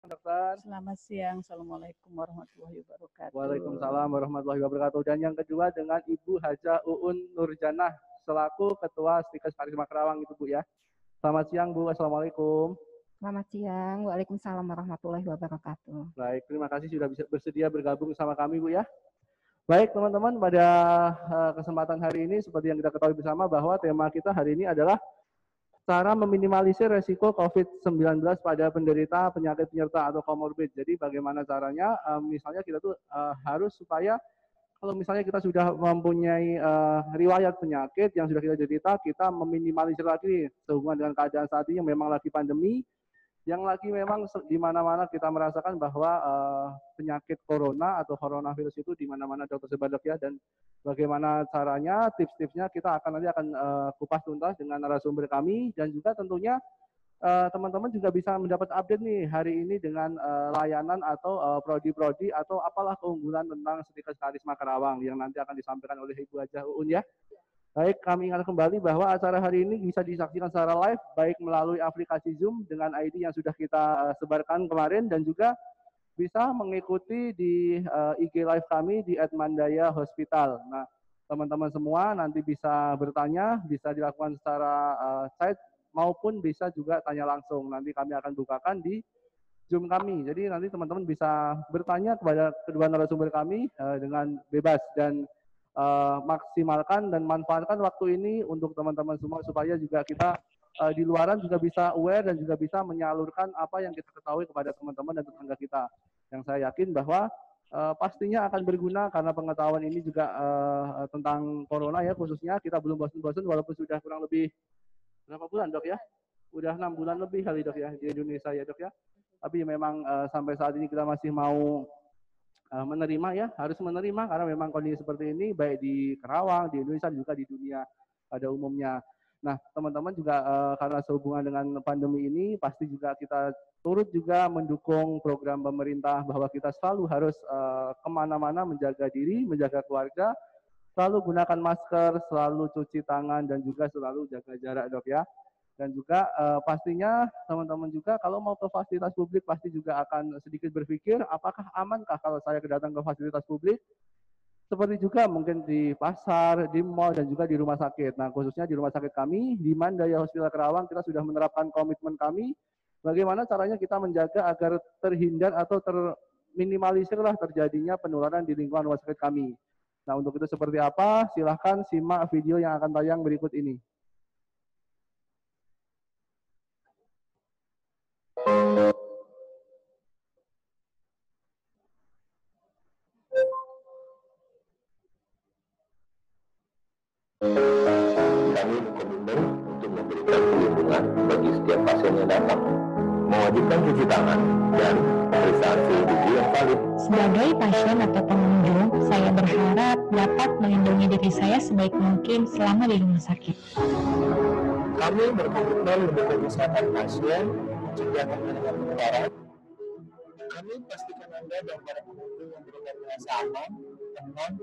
Dokter. Selamat siang. Assalamualaikum warahmatullahi wabarakatuh. Waalaikumsalam warahmatullahi wabarakatuh. Dan yang kedua dengan Ibu Haja Uun Nurjanah selaku Ketua Stikes Karisma Karawang itu Bu ya. Selamat siang Bu. Assalamualaikum. Selamat siang. Waalaikumsalam warahmatullahi wabarakatuh. Baik, terima kasih sudah bisa bersedia bergabung sama kami Bu ya. Baik teman-teman, pada kesempatan hari ini seperti yang kita ketahui bersama bahwa tema kita hari ini adalah cara meminimalisir resiko COVID-19 pada penderita penyakit penyerta atau komorbid. Jadi bagaimana caranya, misalnya kita tuh harus supaya kalau misalnya kita sudah mempunyai riwayat penyakit yang sudah kita derita, kita meminimalisir lagi sehubungan dengan keadaan saat ini yang memang lagi pandemi, yang lagi memang di mana-mana kita merasakan bahwa penyakit corona atau coronavirus itu di mana-mana tersebar ya, dan bagaimana caranya, tips-tipsnya kita nanti akan kupas tuntas dengan narasumber kami, dan juga tentunya teman-teman juga bisa mendapat update nih hari ini dengan layanan atau prodi-prodi atau apalah keunggulan tentang Stikes Karisma Karawang yang nanti akan disampaikan oleh Ibu Haja Uun ya. Baik, kami ingatkan kembali bahwa acara hari ini bisa disaksikan secara live, baik melalui aplikasi Zoom dengan ID yang sudah kita sebarkan kemarin, dan juga bisa mengikuti di IG live kami di @mandaya hospital. Nah, teman-teman semua nanti bisa bertanya, bisa dilakukan secara chat, maupun bisa juga tanya langsung. Nanti kami akan bukakan di Zoom kami. Jadi nanti teman-teman bisa bertanya kepada kedua narasumber kami dengan bebas, dan maksimalkan dan manfaatkan waktu ini untuk teman-teman semua supaya juga kita di luaran juga bisa aware dan juga bisa menyalurkan apa yang kita ketahui kepada teman-teman dan tetangga kita. Yang saya yakin bahwa pastinya akan berguna karena pengetahuan ini juga tentang corona ya khususnya, kita belum bosan-bosan walaupun sudah kurang lebih berapa bulan Dok ya? Udah 6 bulan lebih kali Dok ya di Indonesia ya Dok ya. Tapi memang sampai saat ini kita masih mau menerima ya, harus menerima karena memang kondisi seperti ini baik di Karawang, di Indonesia juga di dunia pada umumnya. Nah, teman-teman juga karena sehubungan dengan pandemi ini pasti juga kita turut juga mendukung program pemerintah bahwa kita selalu harus kemana-mana menjaga diri, menjaga keluarga, selalu gunakan masker, selalu cuci tangan, dan juga selalu jaga jarak Dok ya. Dan juga pastinya teman-teman juga kalau mau ke fasilitas publik pasti juga akan sedikit berpikir apakah amankah kalau saya datang ke fasilitas publik, seperti juga mungkin di pasar, di mall, dan juga di rumah sakit. Nah khususnya di rumah sakit kami di Mandaya Hospital Karawang kita sudah menerapkan komitmen kami bagaimana caranya kita menjaga agar terhindar atau terminimalisirlah terjadinya penularan di lingkungan rumah sakit kami. Nah untuk itu seperti apa, silahkan simak video yang akan tayang berikut ini. Kami komitmen untuk memberikan perlindungan bagi setiap pasien yang datang, mewajibkan cuci tangan dan pemeriksaan suhu tubuh yang valid. Sebagai pasien atau pengunjung, saya berharap dapat melindungi diri saya sebaik mungkin selama di rumah sakit. Kami berkomitmen mendukung kesehatan pasien, mencegah terjadinya penularan. Kami pastikan Anda dan para pengunjung memberikan rasa aman, tenang,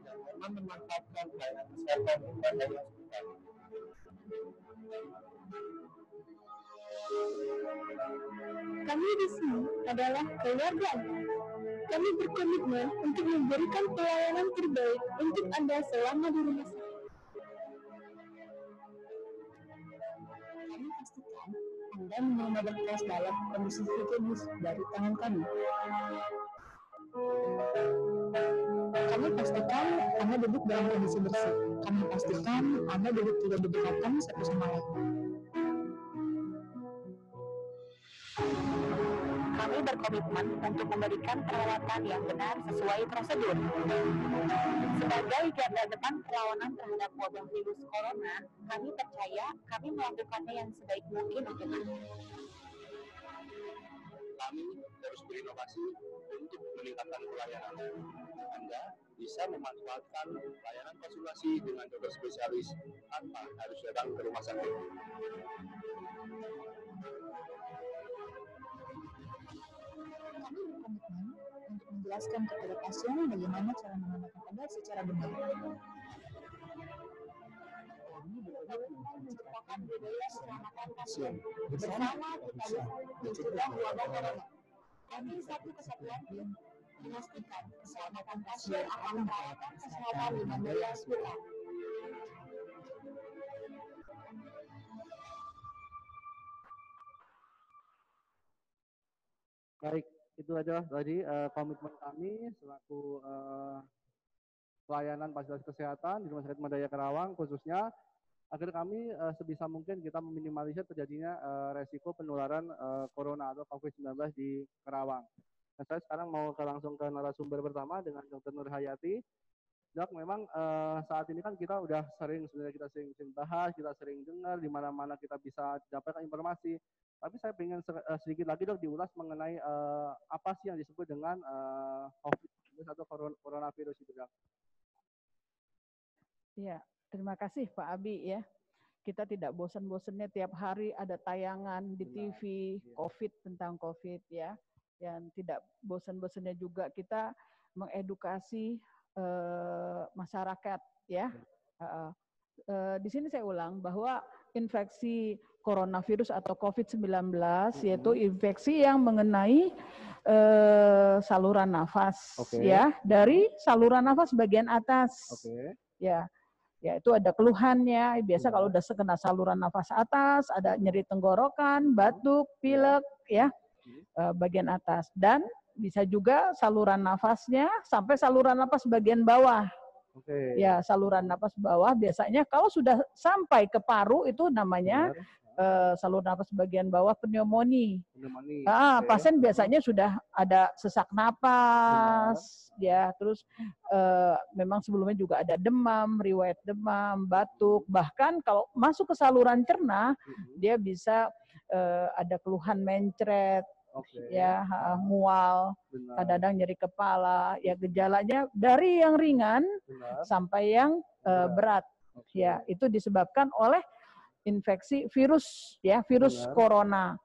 dan aman memanfaatkan pelayanan kesehatan di Mandaya Hospital. Kami di sini adalah keluarga Anda. Kami berkomitmen untuk memberikan pelayanan terbaik untuk Anda selama di rumah sakit. Kami pastikan Anda menerima berkas dalam kondisi higienis dari tangan kami. Kami pastikan Anda duduk dalam kondisi bersih. Kami pastikan Anda duduk tidak berdekatan satu sama lain. Kami berkomitmen untuk memberikan perawatan yang benar sesuai prosedur. Sebagai garda depan perlawanan terhadap wabah virus corona, kami percaya kami melakukannya yang sebaik mungkin untuk Anda. Kami terus berinovasi untuk meningkatkan pelayanan. Anda bisa memanfaatkan layanan konsultasi dengan dokter spesialis tanpa harus datang ke rumah sakit. Kami berkomitmen untuk menjelaskan kepada pasien bagaimana cara menggunakan obat secara benar. Kami berkomitmen menciptakan budaya keselamatan pasien bersama kita mencegah wabah corona. Kami satu kesatuan tim memastikan keselamatan pasien akan perawatan kesehatan di Mandaya Hospital. Baik, itu aja tadi komitmen kami selaku pelayanan fasilitas kesehatan di Rumah Sakit Mandaya Karawang khususnya agar kami sebisa mungkin kita meminimalisir terjadinya resiko penularan corona atau COVID-19 di Karawang. Nah, saya sekarang mau langsung ke narasumber pertama dengan Dr. Nur Hayati. Dok, memang saat ini kan kita udah sebenarnya kita sering bahas, kita sering dengar di mana-mana kita bisa dapatkan informasi. Tapi saya ingin sedikit lagi dok diulas mengenai apa sih yang disebut dengan COVID-19 atau coronavirus itu dok. Ya, terima kasih Pak Abi ya. Kita tidak bosan-bosannya tiap hari ada tayangan di TV COVID tentang COVID ya. Yang tidak bosan-bosannya juga kita mengedukasi masyarakat ya. Di sini saya ulang bahwa infeksi coronavirus atau COVID-19 yaitu infeksi yang mengenai saluran nafas ya, dari saluran nafas bagian atas. Ya, itu ada keluhannya. Biasa kalau udah kena saluran nafas atas, ada nyeri tenggorokan, batuk, pilek ya, bagian atas. Dan bisa juga saluran nafasnya sampai saluran nafas bagian bawah. Ya, saluran nafas bawah biasanya kalau sudah sampai ke paru itu namanya saluran nafas bagian bawah pneumonia. Pasien biasanya sudah ada sesak napas, ya, terus memang sebelumnya juga ada demam, riwayat demam, batuk, bahkan kalau masuk ke saluran cerna dia bisa ada keluhan mencret. Ya, mual, kadang-kadang nyeri kepala, ya gejalanya dari yang ringan sampai yang berat. Ya, itu disebabkan oleh infeksi virus, ya, virus corona.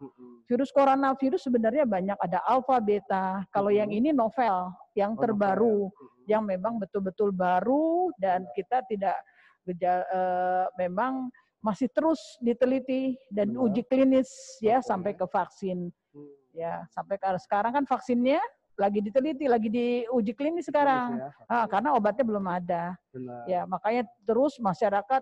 Virus coronavirus sebenarnya banyak, ada alfa, beta. Kalau yang ini novel, yang terbaru, yang memang betul-betul baru dan kita tidak memang masih terus diteliti dan uji klinis ya sampai ke vaksin. Ya, sampai sekarang kan vaksinnya lagi diteliti, lagi diuji klinis sekarang, karena obatnya belum ada. Ya, makanya terus masyarakat,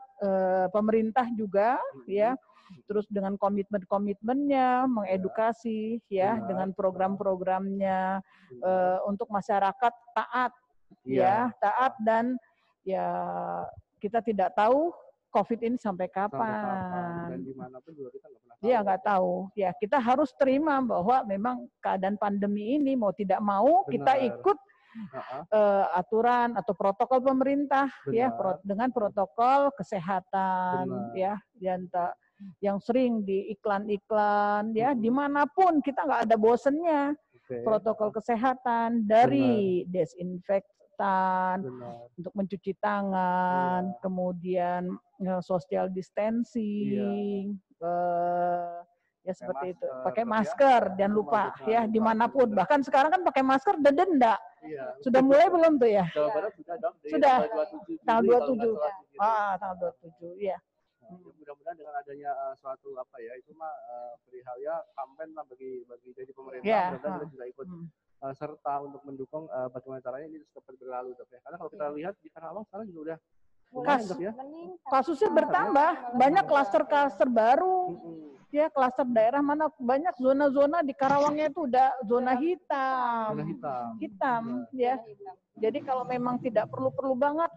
pemerintah juga, ya, terus dengan komitmennya mengedukasi, ya, dengan program-programnya untuk masyarakat taat, ya, taat dan ya kita tidak tahu COVID ini sampai kapan. Dan dimanapun juga kita nggak pernah tahu. Iya, nggak tahu. Ya, kita harus terima bahwa memang keadaan pandemi ini mau tidak mau kita ikut aturan atau protokol pemerintah, ya, dengan protokol kesehatan, ya, yang sering di iklan-iklan, ya, dimanapun kita nggak ada bosennya. Protokol kesehatan dari desinfektan, untuk mencuci tangan, kemudian social distancing, ya seperti itu. Pakai masker, jangan lupa ya dimanapun. Bahkan sekarang kan pakai masker ada denda. Sudah mulai belum tuh ya? Sudah. Tanggal 27. Tanggal 27, ya. Mudah-mudahan dengan adanya suatu apa ya, itu mah perihal ya kampanye lah bagi dari pemerintah, mudah-mudahan kita juga ikut serta untuk mendukung bagaimana caranya ini dapat berlalu, dok ya. Karena kalau kita lihat di Karawang sekarang juga udah kasusnya bertambah, banyak klaster-klaster baru. Ya, klaster daerah mana banyak zona-zona di Karawangnya itu udah zona hitam. Ya. Jadi kalau memang tidak perlu banget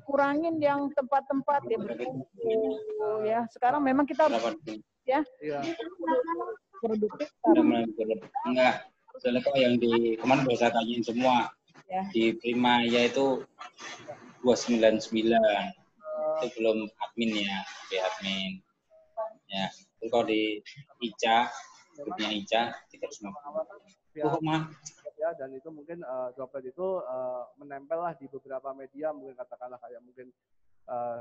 kurangin yang tempat-tempat ya berkumpul ya. Sekarang memang kita harus ya. Produktif. Enggak. Soalnya kok yang di kemarin udah saya tanyain semua. Ya. Di Prima yaitu 299. Itu belum admin ya, di admin. Ya. Terus kalau di ICA, grupnya ICA 350. Ya, dan itu mungkin droplet itu menempel lah di beberapa media, mungkin katakanlah kayak mungkin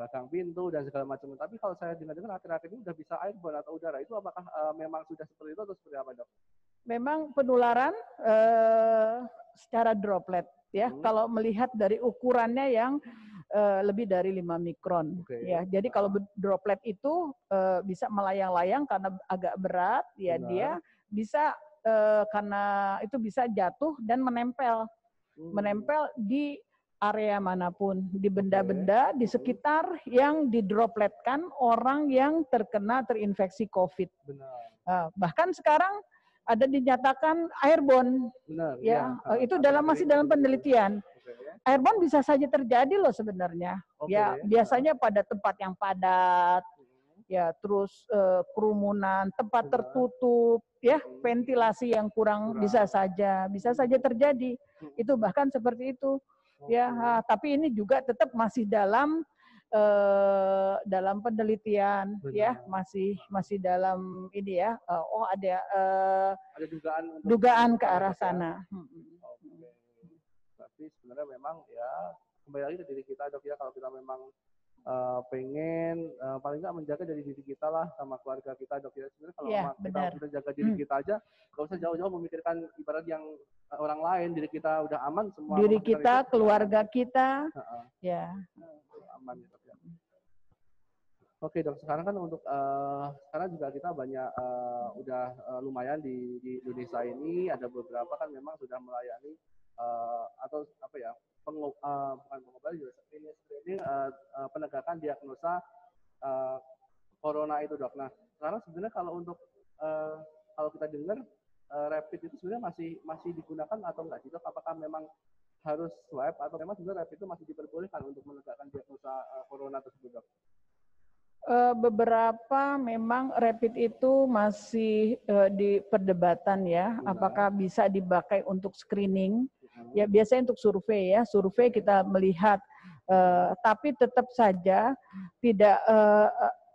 gagang pintu dan segala macam. Tapi kalau saya dengar akhir-akhir ini udah bisa airborne atau udara, itu apakah memang sudah seperti itu atau seperti apa, dok? Memang penularan secara droplet ya. Kalau melihat dari ukurannya yang lebih dari 5 mikron. Ya, jadi kalau droplet itu bisa melayang-layang karena agak berat, ya dia bisa karena itu bisa jatuh dan menempel di area manapun, di benda-benda di sekitar yang didropletkan orang yang terinfeksi COVID. Bahkan sekarang ada dinyatakan airborne. Benar, ya, itu masih dalam penelitian. Airborne bisa saja terjadi loh sebenarnya. Ya, biasanya pada tempat yang padat, ya, terus kerumunan, tempat tertutup, ya, ventilasi yang kurang bisa saja terjadi. Itu bahkan seperti itu. Ya, tapi ini juga tetap masih dalam penelitian. Benar. Ya, masih dalam ini ya. Ada dugaan ke arah sana. Tapi sebenarnya memang ya kembali lagi ke diri kita, Dok, ya, kalau kita memang pengen paling nggak menjaga dari diri kita lah sama keluarga kita, Dok, ya. Sebenarnya kalau kita udah jaga diri kita aja, nggak usah jauh-jauh memikirkan ibarat yang orang lain, diri kita udah aman semua. Diri kita, keluarga kita, ya aman. Dok, ya. Oke, Dok, sekarang kan untuk sekarang juga kita banyak udah lumayan di Indonesia ini ada beberapa kan memang sudah melayani atau apa ya bukan pengobatan juga screening penegakan diagnosa corona itu, Dok. Nah, sekarang sebenarnya kalau untuk kalau kita dengar rapid itu sebenarnya masih digunakan atau enggak sih, Dok? Apakah memang harus swab atau memang sebenarnya rapid itu masih diperbolehkan untuk menegakkan diagnosa corona tersebut, Dok? Beberapa memang rapid itu masih di perdebatan ya, apakah bisa dipakai untuk screening. Ya, biasanya untuk survei ya, survei kita melihat, tapi tetap saja tidak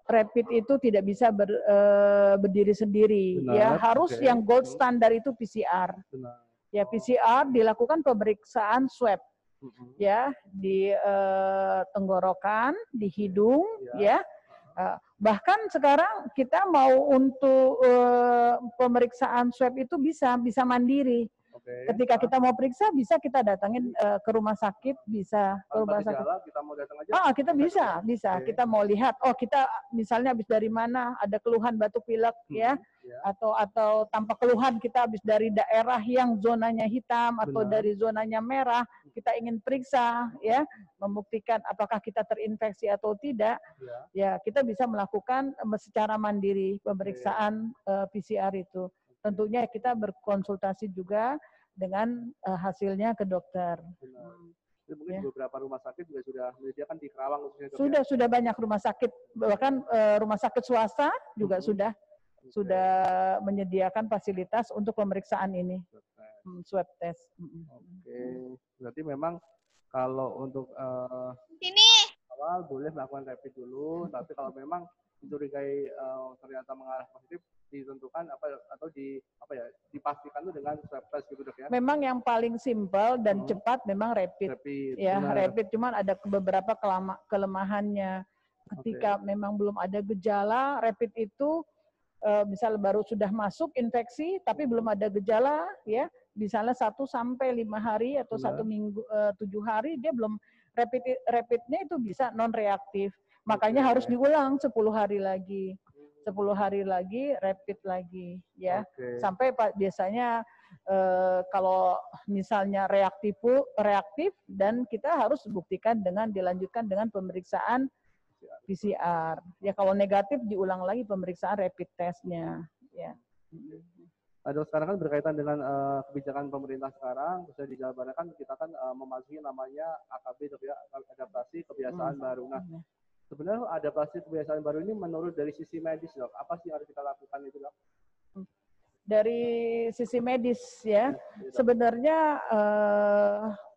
rapid itu tidak bisa berdiri sendiri. Benar, ya, harus yang gold standar itu PCR. Benar. Ya, PCR dilakukan pemeriksaan swab. Ya, di tenggorokan, di hidung, ya. Bahkan sekarang kita mau untuk pemeriksaan swab itu bisa mandiri. Ketika kita mau periksa bisa kita datangin ke rumah sakit, bisa ke rumah sakit. Kita mau datang aja. Kita bisa. Kita mau lihat, kita misalnya habis dari mana, ada keluhan batuk pilek ya, atau tanpa keluhan kita habis dari daerah yang zonanya hitam atau dari zonanya merah, kita ingin periksa ya, membuktikan apakah kita terinfeksi atau tidak. Ya, kita bisa melakukan secara mandiri pemeriksaan PCR itu. Tentunya kita berkonsultasi juga dengan hasilnya ke dokter. Mungkin beberapa rumah sakit juga sudah menyediakan di Kerawang khususnya. Sudah banyak rumah sakit, bahkan rumah sakit swasta juga sudah menyediakan fasilitas untuk pemeriksaan ini, swab test. Berarti memang kalau untuk awal boleh melakukan rapid dulu, tapi kalau memang mencurigai ternyata mengarah positif, ditentukan dipastikan itu dengan swab test gitu, Dok, ya. Memang yang paling simpel dan cepat memang rapid ya, rapid, cuman ada beberapa kelemahannya. Ketika memang belum ada gejala, rapid itu misal baru sudah masuk infeksi tapi belum ada gejala ya, misalnya 1 sampai 5 hari atau 1 minggu 7 hari dia belum rapidnya itu bisa non reaktif. Makanya harus diulang 10 hari lagi. 10 hari lagi, rapid lagi, ya. Sampai biasanya kalau misalnya reaktif dan kita harus buktikan dilanjutkan dengan pemeriksaan PCR. Ya, kalau negatif diulang lagi pemeriksaan rapid testnya. Ya. Dok, sekarang kan berkaitan dengan kebijakan pemerintah sekarang, bisa dijabarkan kita kan memasuki namanya AKB, Dok, ya, adaptasi kebiasaan baru. Nah, sebenarnya adaptasi kebiasaan baru ini menurut dari sisi medis, Dok, apa sih yang harus kita lakukan itu, Dok? Dari sisi medis ya, sebenarnya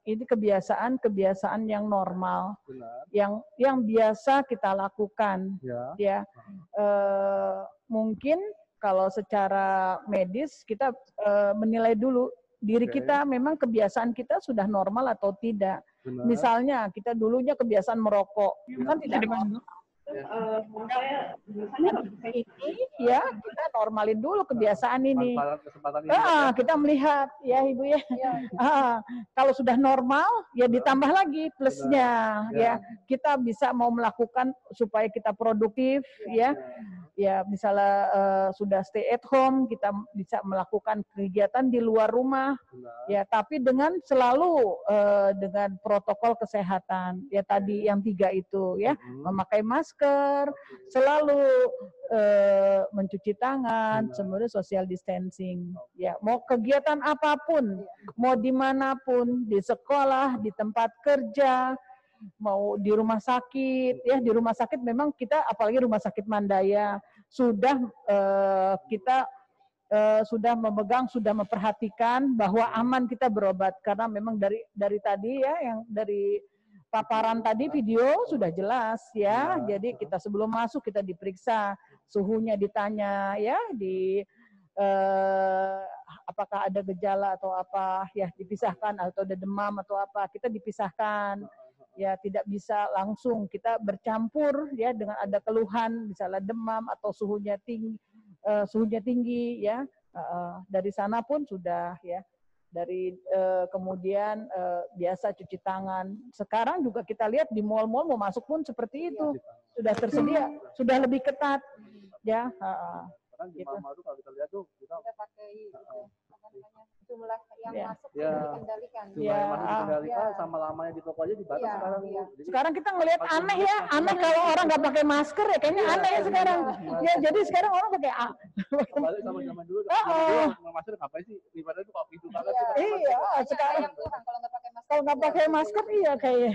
ini kebiasaan yang normal, yang biasa kita lakukan, ya. Mungkin kalau secara medis kita menilai dulu diri kita, memang kebiasaan kita sudah normal atau tidak. Misalnya kita dulunya kebiasaan merokok, kan tidak normal. Ya, kita normalin dulu kebiasaan ini. Kita melihat ya Ibu ya. Kalau sudah normal ya ditambah lagi plusnya ya. Kita bisa mau melakukan supaya kita produktif ya. ya misalnya sudah stay at home, kita bisa melakukan kegiatan di luar rumah, ya tapi dengan selalu dengan protokol kesehatan, ya tadi yang 3 itu ya, memakai masker, selalu mencuci tangan, kemudian social distancing, ya mau kegiatan apapun, mau dimanapun, di sekolah, di tempat kerja, mau di rumah sakit, ya di rumah sakit memang kita, apalagi rumah sakit Mandaya, sudah kita sudah memegang, sudah memperhatikan bahwa aman kita berobat, karena memang dari tadi ya, yang dari paparan tadi video sudah jelas ya, jadi kita sebelum masuk kita diperiksa, suhunya ditanya ya, apakah ada gejala atau apa, ya dipisahkan, atau ada demam atau apa, kita dipisahkan. Ya tidak bisa langsung kita bercampur ya dengan ada keluhan misalnya demam atau suhunya tinggi ya, dari sana pun sudah ya, dari kemudian biasa cuci tangan. Sekarang juga kita lihat di mal-mal mau masuk pun seperti itu, sudah tersedia, sudah lebih ketat ya. Kan di mal-mal itu kalau kita lihat tuh kita pakai jumlah yang ya, masuk ya, dikendalikan. Jumlah yang masuk dikendalikan sama lamanya di toko aja dibatasi sekarang. Jadi, sekarang kita ngelihat aneh ya, aneh kalau orang nggak pakai masker ya, kayaknya aneh ya sekarang. Ya jadi sekarang orang pakai kembali sama zaman dulu. Masker ngapain sih? Ibaratnya itu kopi itu banget. Iya, sekarang kalau nggak pakai masker iya kayaknya.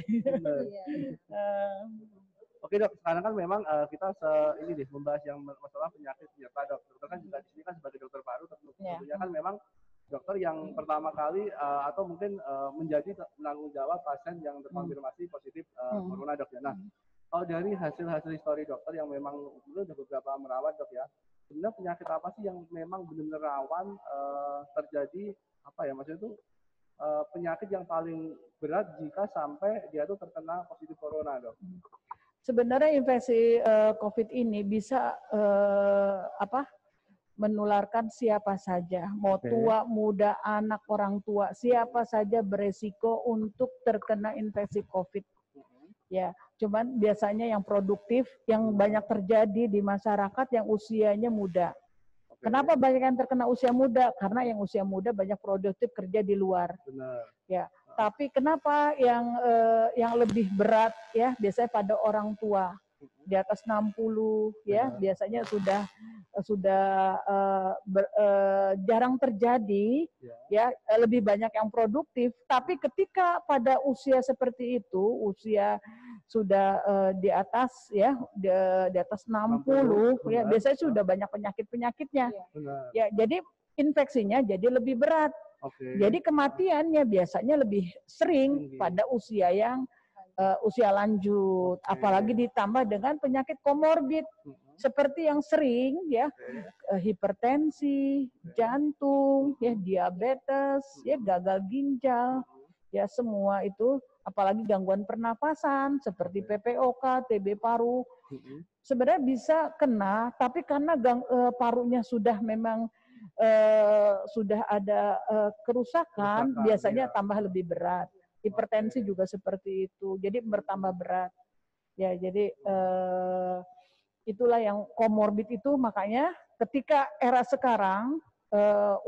Oke dok, sekarang kan memang kita ini deh membahas yang masalah penyakit penyerta dok. Dokter kan juga di sini kan sebagai dokter baru, tentunya kan memang dokter yang pertama kali atau mungkin menjadi penanggung jawab pasien yang terkonfirmasi positif corona dok ya. Nah, kalau dari hasil histori dokter yang memang dulu udah beberapa merawat dok ya, sebenarnya penyakit apa sih yang memang benar-benar rawan terjadi apa ya, maksudnya itu penyakit yang paling berat jika sampai dia tuh terkena positif corona dok? Sebenarnya infeksi COVID ini bisa menularkan siapa saja, mau tua, muda, anak, orang tua, siapa saja beresiko untuk terkena infeksi COVID. Ya, cuman biasanya yang produktif, yang banyak terjadi di masyarakat yang usianya muda. Kenapa banyak yang terkena usia muda? Karena yang usia muda banyak produktif kerja di luar. Benar. Ya, tapi kenapa yang lebih berat ya biasanya pada orang tua di atas 60 ya, biasanya sudah jarang terjadi ya, lebih banyak yang produktif, tapi ketika pada usia seperti itu, usia sudah di atas ya, di atas 60 ya, biasanya sudah banyak penyakit-penyakitnya. Ya, jadi infeksinya jadi lebih berat. Jadi kematiannya biasanya lebih sering pada usia yang usia lanjut, apalagi ditambah dengan penyakit komorbid seperti yang sering ya, hipertensi, jantung, ya diabetes, ya gagal ginjal, ya semua itu, apalagi gangguan pernapasan seperti PPOK, TB paru, sebenarnya bisa kena, tapi karena parunya sudah memang sudah ada kerusakan, biasanya tambah lebih berat. Hipertensi juga seperti itu, jadi bertambah berat. Ya, jadi itulah yang komorbid itu, makanya ketika era sekarang,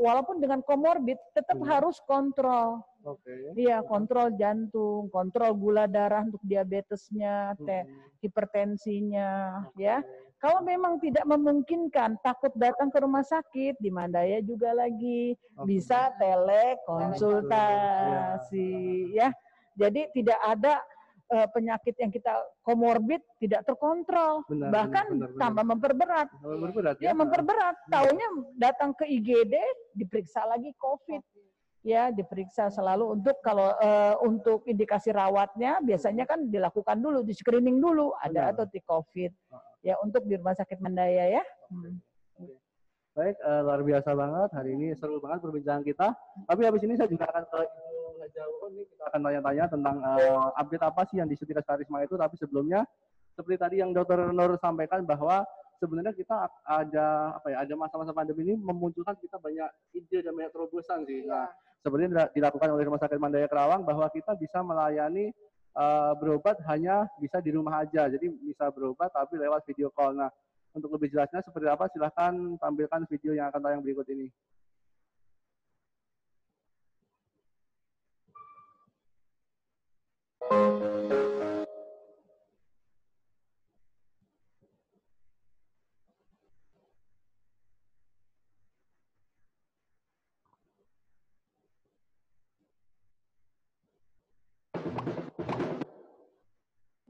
walaupun dengan komorbid, tetap harus kontrol. Iya, kontrol jantung, kontrol gula darah untuk diabetesnya, hipertensinya, ya. Kalau memang tidak memungkinkan, takut datang ke rumah sakit, di Mandaya juga lagi bisa telekonsultasi, ya. Jadi tidak ada penyakit yang kita komorbid tidak terkontrol, bahkan tambah memperberat. Ya, memperberat. Taunya datang ke IGD, diperiksa lagi COVID. Ya, diperiksa selalu untuk kalau untuk indikasi rawatnya biasanya kan dilakukan dulu, di screening dulu ada atau di COVID. Ya, untuk di Rumah Sakit Mandaya ya. Baik, luar biasa banget hari ini, seru banget perbincangan kita. Tapi habis ini saya juga akan ke jauh nih, kita akan tanya-tanya tentang update apa sih yang di Sutikes Karisma itu. Tapi sebelumnya, seperti tadi yang Dr. Nur sampaikan bahwa sebenarnya kita ada ada masa-masa pandemi ini memunculkan kita banyak ide dan banyak terobosan sih. Nah, seperti dilakukan oleh Rumah Sakit Mandaya Kerawang bahwa kita bisa melayani berobat hanya bisa di rumah aja, jadi bisa berobat tapi lewat video call. Nah, Untuk lebih jelasnya seperti apa, silahkan tampilkan video yang akan tayang berikut ini.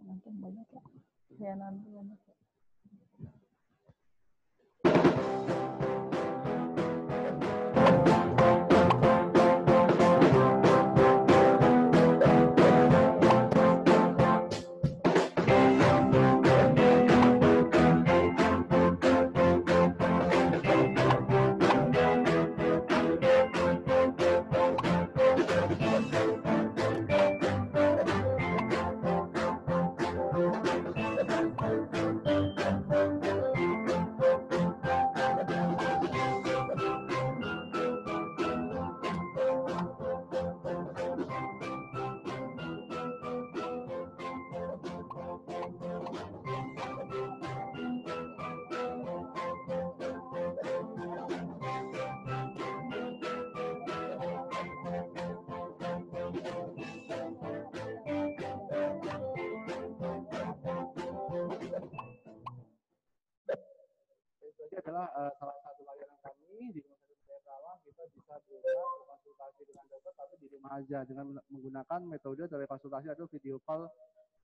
Nonton banyak ya. Ya nonton banyak ya. Ini adalah salah satu layanan kami di Rumah Sakit Daya Karawang. Kita bisa berkonsultasi dengan dokter tapi di rumah aja dengan menggunakan metode telekonsultasi atau video call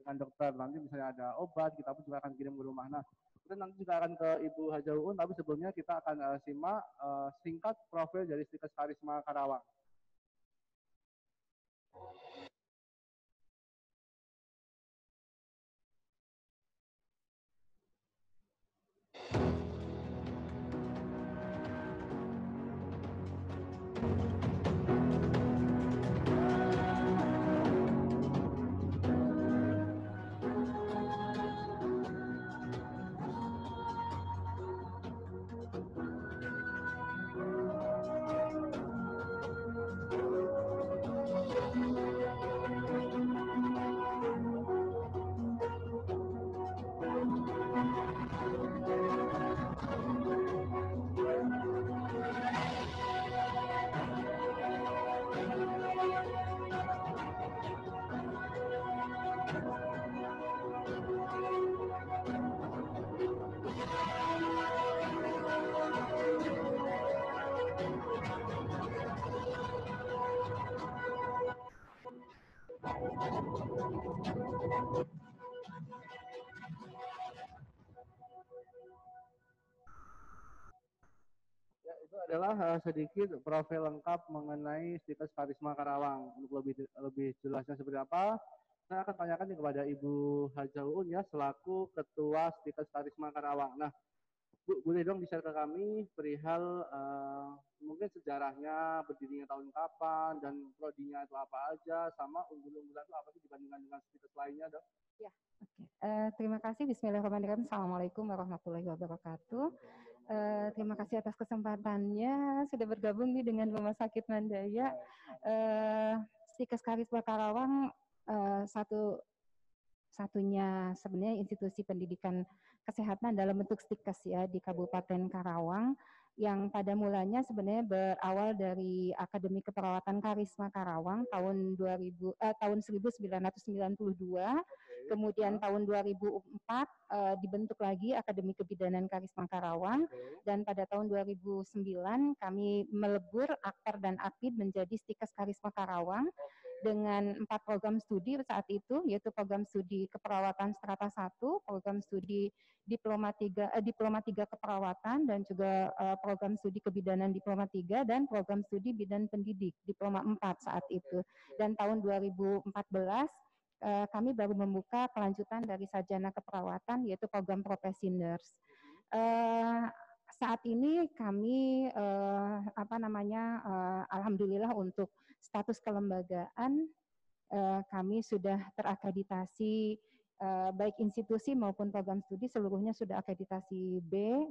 dengan dokter. Nanti misalnya ada obat, kita pun juga akan kirim ke rumah. Nah, kita nanti juga akan ke Ibu Haja Uun, tapi sebelumnya kita akan simak singkat profil dari Stikes Karisma Karawang. Ya, itu adalah sedikit profil lengkap mengenai Stikes Karisma Karawang. Untuk lebih jelasnya seperti apa, saya akan tanyakan kepada Ibu Haja Uun ya, selaku Ketua Stikes Karisma Karawang. Nah, Bu, boleh dong di-share ke kami perihal mungkin sejarahnya, berdirinya tahun kapan, dan prodinya itu apa aja, sama unggulan-unggulan itu apa sih dibandingkan dengan Stikes lainnya, Dok? Ya, oke. Terima kasih. Bismillahirrahmanirrahim. Assalamualaikum warahmatullahi wabarakatuh. Terima kasih atas kesempatannya sudah bergabung nih dengan Rumah Sakit Mandaya. Stikes Karisma Karawang satunya sebenarnya institusi pendidikan kesehatan dalam bentuk stikes ya di Kabupaten Karawang yang pada mulanya sebenarnya berawal dari Akademi Keperawatan Karisma Karawang tahun 1992. Kemudian tahun 2004 dibentuk lagi Akademi Kebidanan Karisma Karawang, dan pada tahun 2009 kami melebur akper dan akpid menjadi Stikes Karisma Karawang dengan 4 program studi saat itu, yaitu program studi keperawatan strata 1, program studi diploma 3 keperawatan, dan juga program studi kebidanan diploma 3, dan program studi bidan pendidik diploma 4 saat itu. Dan tahun 2014 kami baru membuka kelanjutan dari sarjana keperawatan, yaitu program profesi nurse. Saat ini kami alhamdulillah untuk status kelembagaan kami sudah terakreditasi baik institusi maupun program studi seluruhnya sudah akreditasi B,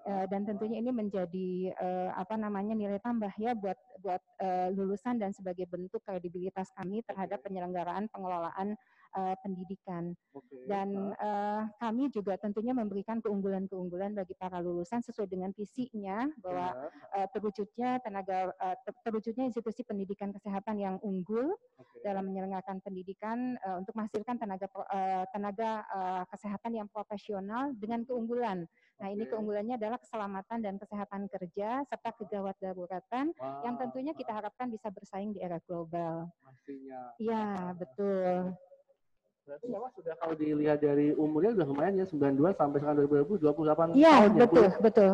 dan tentunya ini menjadi nilai tambah ya buat lulusan dan sebagai bentuk kredibilitas kami terhadap penyelenggaraan pengelolaan pendidikan. Dan kami juga tentunya memberikan keunggulan-keunggulan bagi para lulusan sesuai dengan visinya bahwa terwujudnya institusi pendidikan kesehatan yang unggul dalam menyelenggarakan pendidikan untuk menghasilkan tenaga kesehatan yang profesional dengan keunggulan. Nah, ini keunggulannya adalah keselamatan dan kesehatan kerja serta kegawat daruratan yang tentunya kita harapkan bisa bersaing di era global. Pastinya. Ya, betul. Berarti memang sudah kalau dilihat dari umurnya sudah lumayan ya, 92 sampai sekarang 2028 ya, tahun ya, betul, Bu? betul.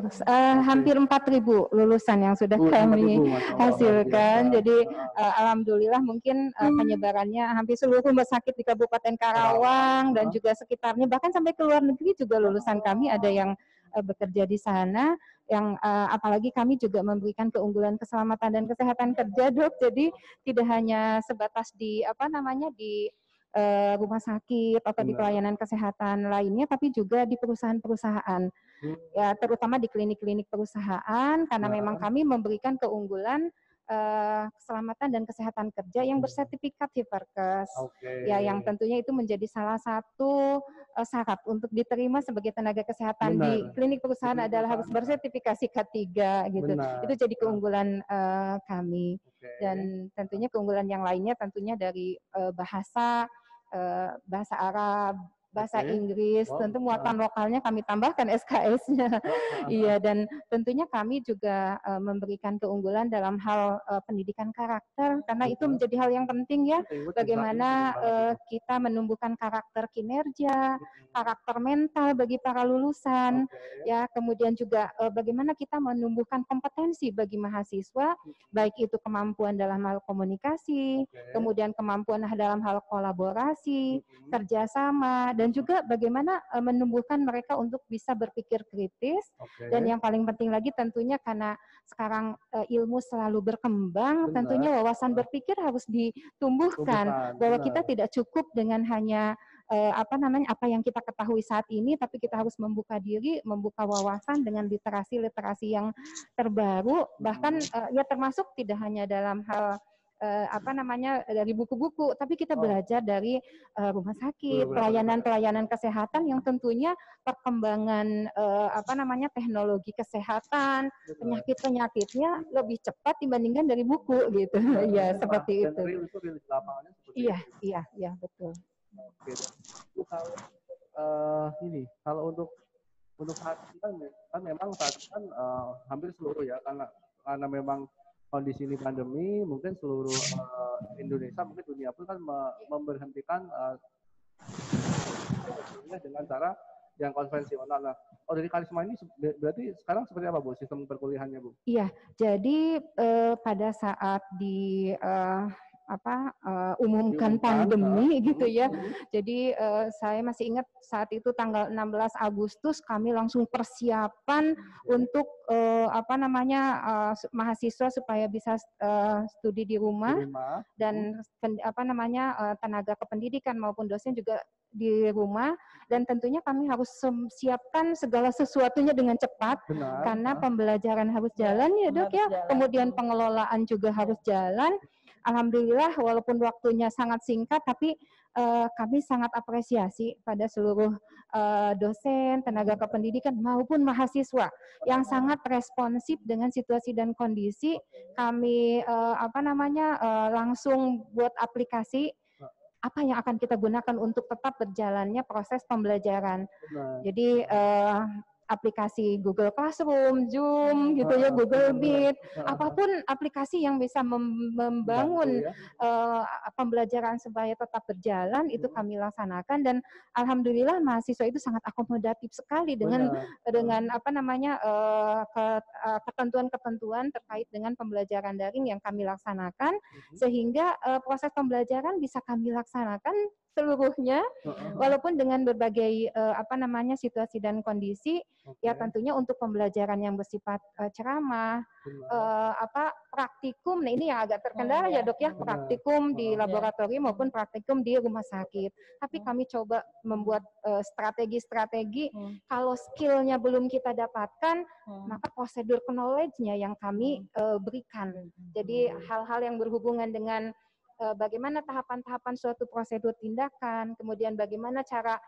Hampir 4.000 lulusan yang sudah kami hasilkan. Jadi alhamdulillah mungkin penyebarannya hampir seluruh rumah sakit di Kabupaten Karawang dan juga sekitarnya, bahkan sampai ke luar negeri juga lulusan kami ada yang bekerja di sana. Yang apalagi kami juga memberikan keunggulan keselamatan dan kesehatan kerja, Dok. Jadi tidak hanya sebatas di rumah sakit atau di pelayanan kesehatan lainnya, tapi juga di perusahaan-perusahaan, ya terutama di klinik-klinik perusahaan, karena memang kami memberikan keunggulan keselamatan dan kesehatan kerja yang bersertifikat Hiperkes, ya yang tentunya itu menjadi salah satu syarat untuk diterima sebagai tenaga kesehatan di klinik perusahaan adalah harus bersertifikasi K3 gitu. Itu jadi keunggulan kami. Dan tentunya keunggulan yang lainnya tentunya dari bahasa Arab, bahasa Inggris, tentu muatan lokalnya kami tambahkan SKS-nya. Iya, dan tentunya kami juga memberikan keunggulan dalam hal pendidikan karakter, karena itu menjadi hal yang penting ya, bagaimana kita menumbuhkan karakter kinerja, karakter mental bagi para lulusan, ya, kemudian juga bagaimana kita menumbuhkan kompetensi bagi mahasiswa, baik itu kemampuan dalam hal komunikasi, kemudian kemampuan dalam hal kolaborasi, kerjasama, dan juga bagaimana menumbuhkan mereka untuk bisa berpikir kritis. Dan yang paling penting lagi tentunya karena sekarang ilmu selalu berkembang, tentunya wawasan berpikir harus ditumbuhkan, bahwa kita tidak cukup dengan hanya apa yang kita ketahui saat ini, tapi kita harus membuka diri, membuka wawasan dengan literasi-literasi yang terbaru, bahkan ya termasuk tidak hanya dalam hal dari buku-buku, tapi kita belajar dari rumah sakit, pelayanan-pelayanan kesehatan yang tentunya perkembangan teknologi kesehatan, penyakit-penyakitnya lebih cepat dibandingkan dari buku gitu. Ya, seperti itu. Iya, betul. Kalau untuk saat ini kan memang saat ini kan hampir seluruh ya, karena memang kondisi ini pandemi, mungkin seluruh Indonesia, mungkin dunia pun kan memberhentikan dengan cara yang konvensional. Nah, dari Karisma ini berarti sekarang seperti apa, Bu, sistem perkuliahannya, Bu? Iya, jadi pada saat umumkan pandemi gitu ya. Jadi saya masih ingat saat itu tanggal 16 Agustus kami langsung persiapan untuk mahasiswa supaya bisa studi di rumah dan tenaga kependidikan maupun dosen juga di rumah, dan tentunya kami harus siapkan segala sesuatunya dengan cepat karena pembelajaran harus jalan ya, Dok ya. Kemudian pengelolaan juga harus jalan. Alhamdulillah walaupun waktunya sangat singkat, tapi kami sangat apresiasi pada seluruh dosen, tenaga kependidikan maupun mahasiswa yang sangat responsif dengan situasi dan kondisi. Kami langsung buat aplikasi apa yang akan kita gunakan untuk tetap berjalannya proses pembelajaran. Jadi aplikasi Google Classroom, Zoom, gitu ya, Google Meet, apapun aplikasi yang bisa membangun pembelajaran supaya tetap berjalan, itu kami laksanakan, dan alhamdulillah mahasiswa itu sangat akomodatif sekali dengan ketentuan-ketentuan terkait dengan pembelajaran daring yang kami laksanakan, sehingga proses pembelajaran bisa kami laksanakan seluruhnya, walaupun dengan berbagai situasi dan kondisi. Ya tentunya untuk pembelajaran yang bersifat ceramah, praktikum, nah ini yang agak terkendala ya, Dok ya, praktikum di laboratorium maupun praktikum di rumah sakit. Tapi kami coba membuat strategi-strategi, kalau skillnya belum kita dapatkan, maka prosedur knowledge-nya yang kami berikan. Jadi hal-hal yang berhubungan dengan bagaimana tahapan-tahapan suatu prosedur tindakan, kemudian bagaimana cara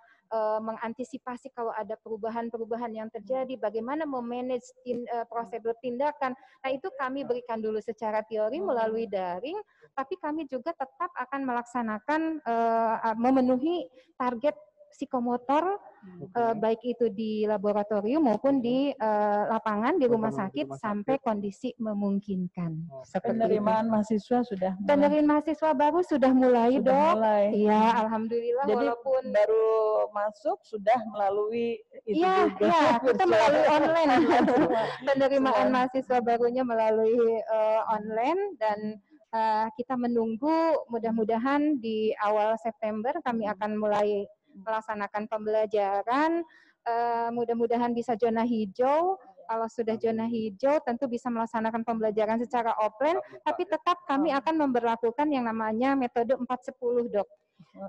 mengantisipasi kalau ada perubahan-perubahan yang terjadi, bagaimana memanage prosedur tindakan. Nah, itu kami berikan dulu secara teori melalui daring, tapi kami juga tetap akan melaksanakan memenuhi target psikomotor, baik itu di laboratorium maupun di lapangan, di rumah sakit, sampai kondisi memungkinkan. Penerimaan mahasiswa sudah mulai. Penerimaan mahasiswa baru sudah mulai, Dok. Mulai. Iya, alhamdulillah. Jadi walaupun baru masuk sudah melalui itu juga. Iya, kita melalui online. Penerimaan mahasiswa barunya melalui online, dan kita menunggu, mudah-mudahan di awal September kami akan mulai melaksanakan pembelajaran, mudah-mudahan bisa zona hijau. Kalau sudah zona hijau tentu bisa melaksanakan pembelajaran secara offline, tapi tetap kami akan memberlakukan yang namanya metode 4-10, Dok.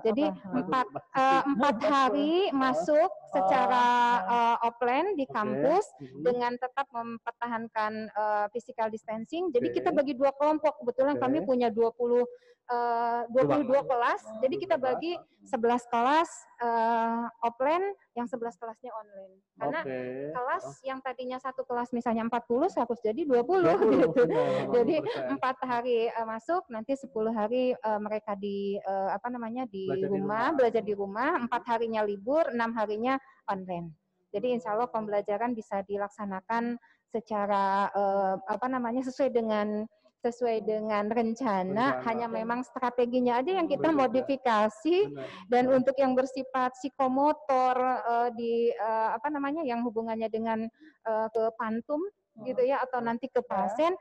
Jadi 4 hari masuk secara offline di kampus dengan tetap mempertahankan physical distancing. Jadi kita bagi 2 kelompok. Kebetulan kami punya 22 kelas. Jadi kita bagi 11 kelas offline, yang 11 kelasnya online. Karena kelas yang tadinya satu kelas misalnya 40 harus jadi 20 gitu. Jadi 4 hari masuk, nanti 10 hari mereka di rumah, belajar di rumah, 4 harinya libur, 6 harinya online. Jadi insya Allah pembelajaran bisa dilaksanakan secara sesuai dengan rencana, hanya memang strateginya aja yang kita modifikasi. Dan untuk yang bersifat psikomotor yang hubungannya dengan ke pantum gitu ya, atau nanti ke pasien,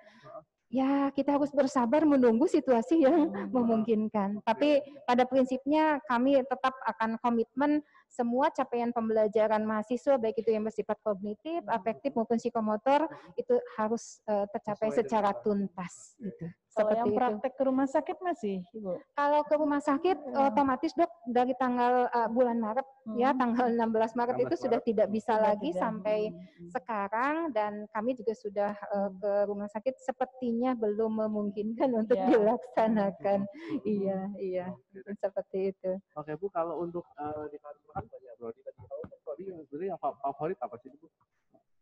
ya kita harus bersabar menunggu situasi yang memungkinkan. Tapi pada prinsipnya kami tetap akan komitmen semua capaian pembelajaran mahasiswa, baik itu yang bersifat kognitif, afektif maupun psikomotor, itu harus tercapai secara tuntas. Gitu. Kalau yang praktek ke rumah sakit masih, Ibu? Kalau ke rumah sakit otomatis, Dok, dari tanggal bulan Maret, ya tanggal 16 Maret itu sudah tidak bisa lagi sampai sekarang, dan kami juga sudah ke rumah sakit sepertinya belum memungkinkan untuk dilaksanakan. Iya, seperti itu. Oke, Bu, kalau untuk di kantor banyak prodi, yang sebenarnya yang favorit apa sih, Bu?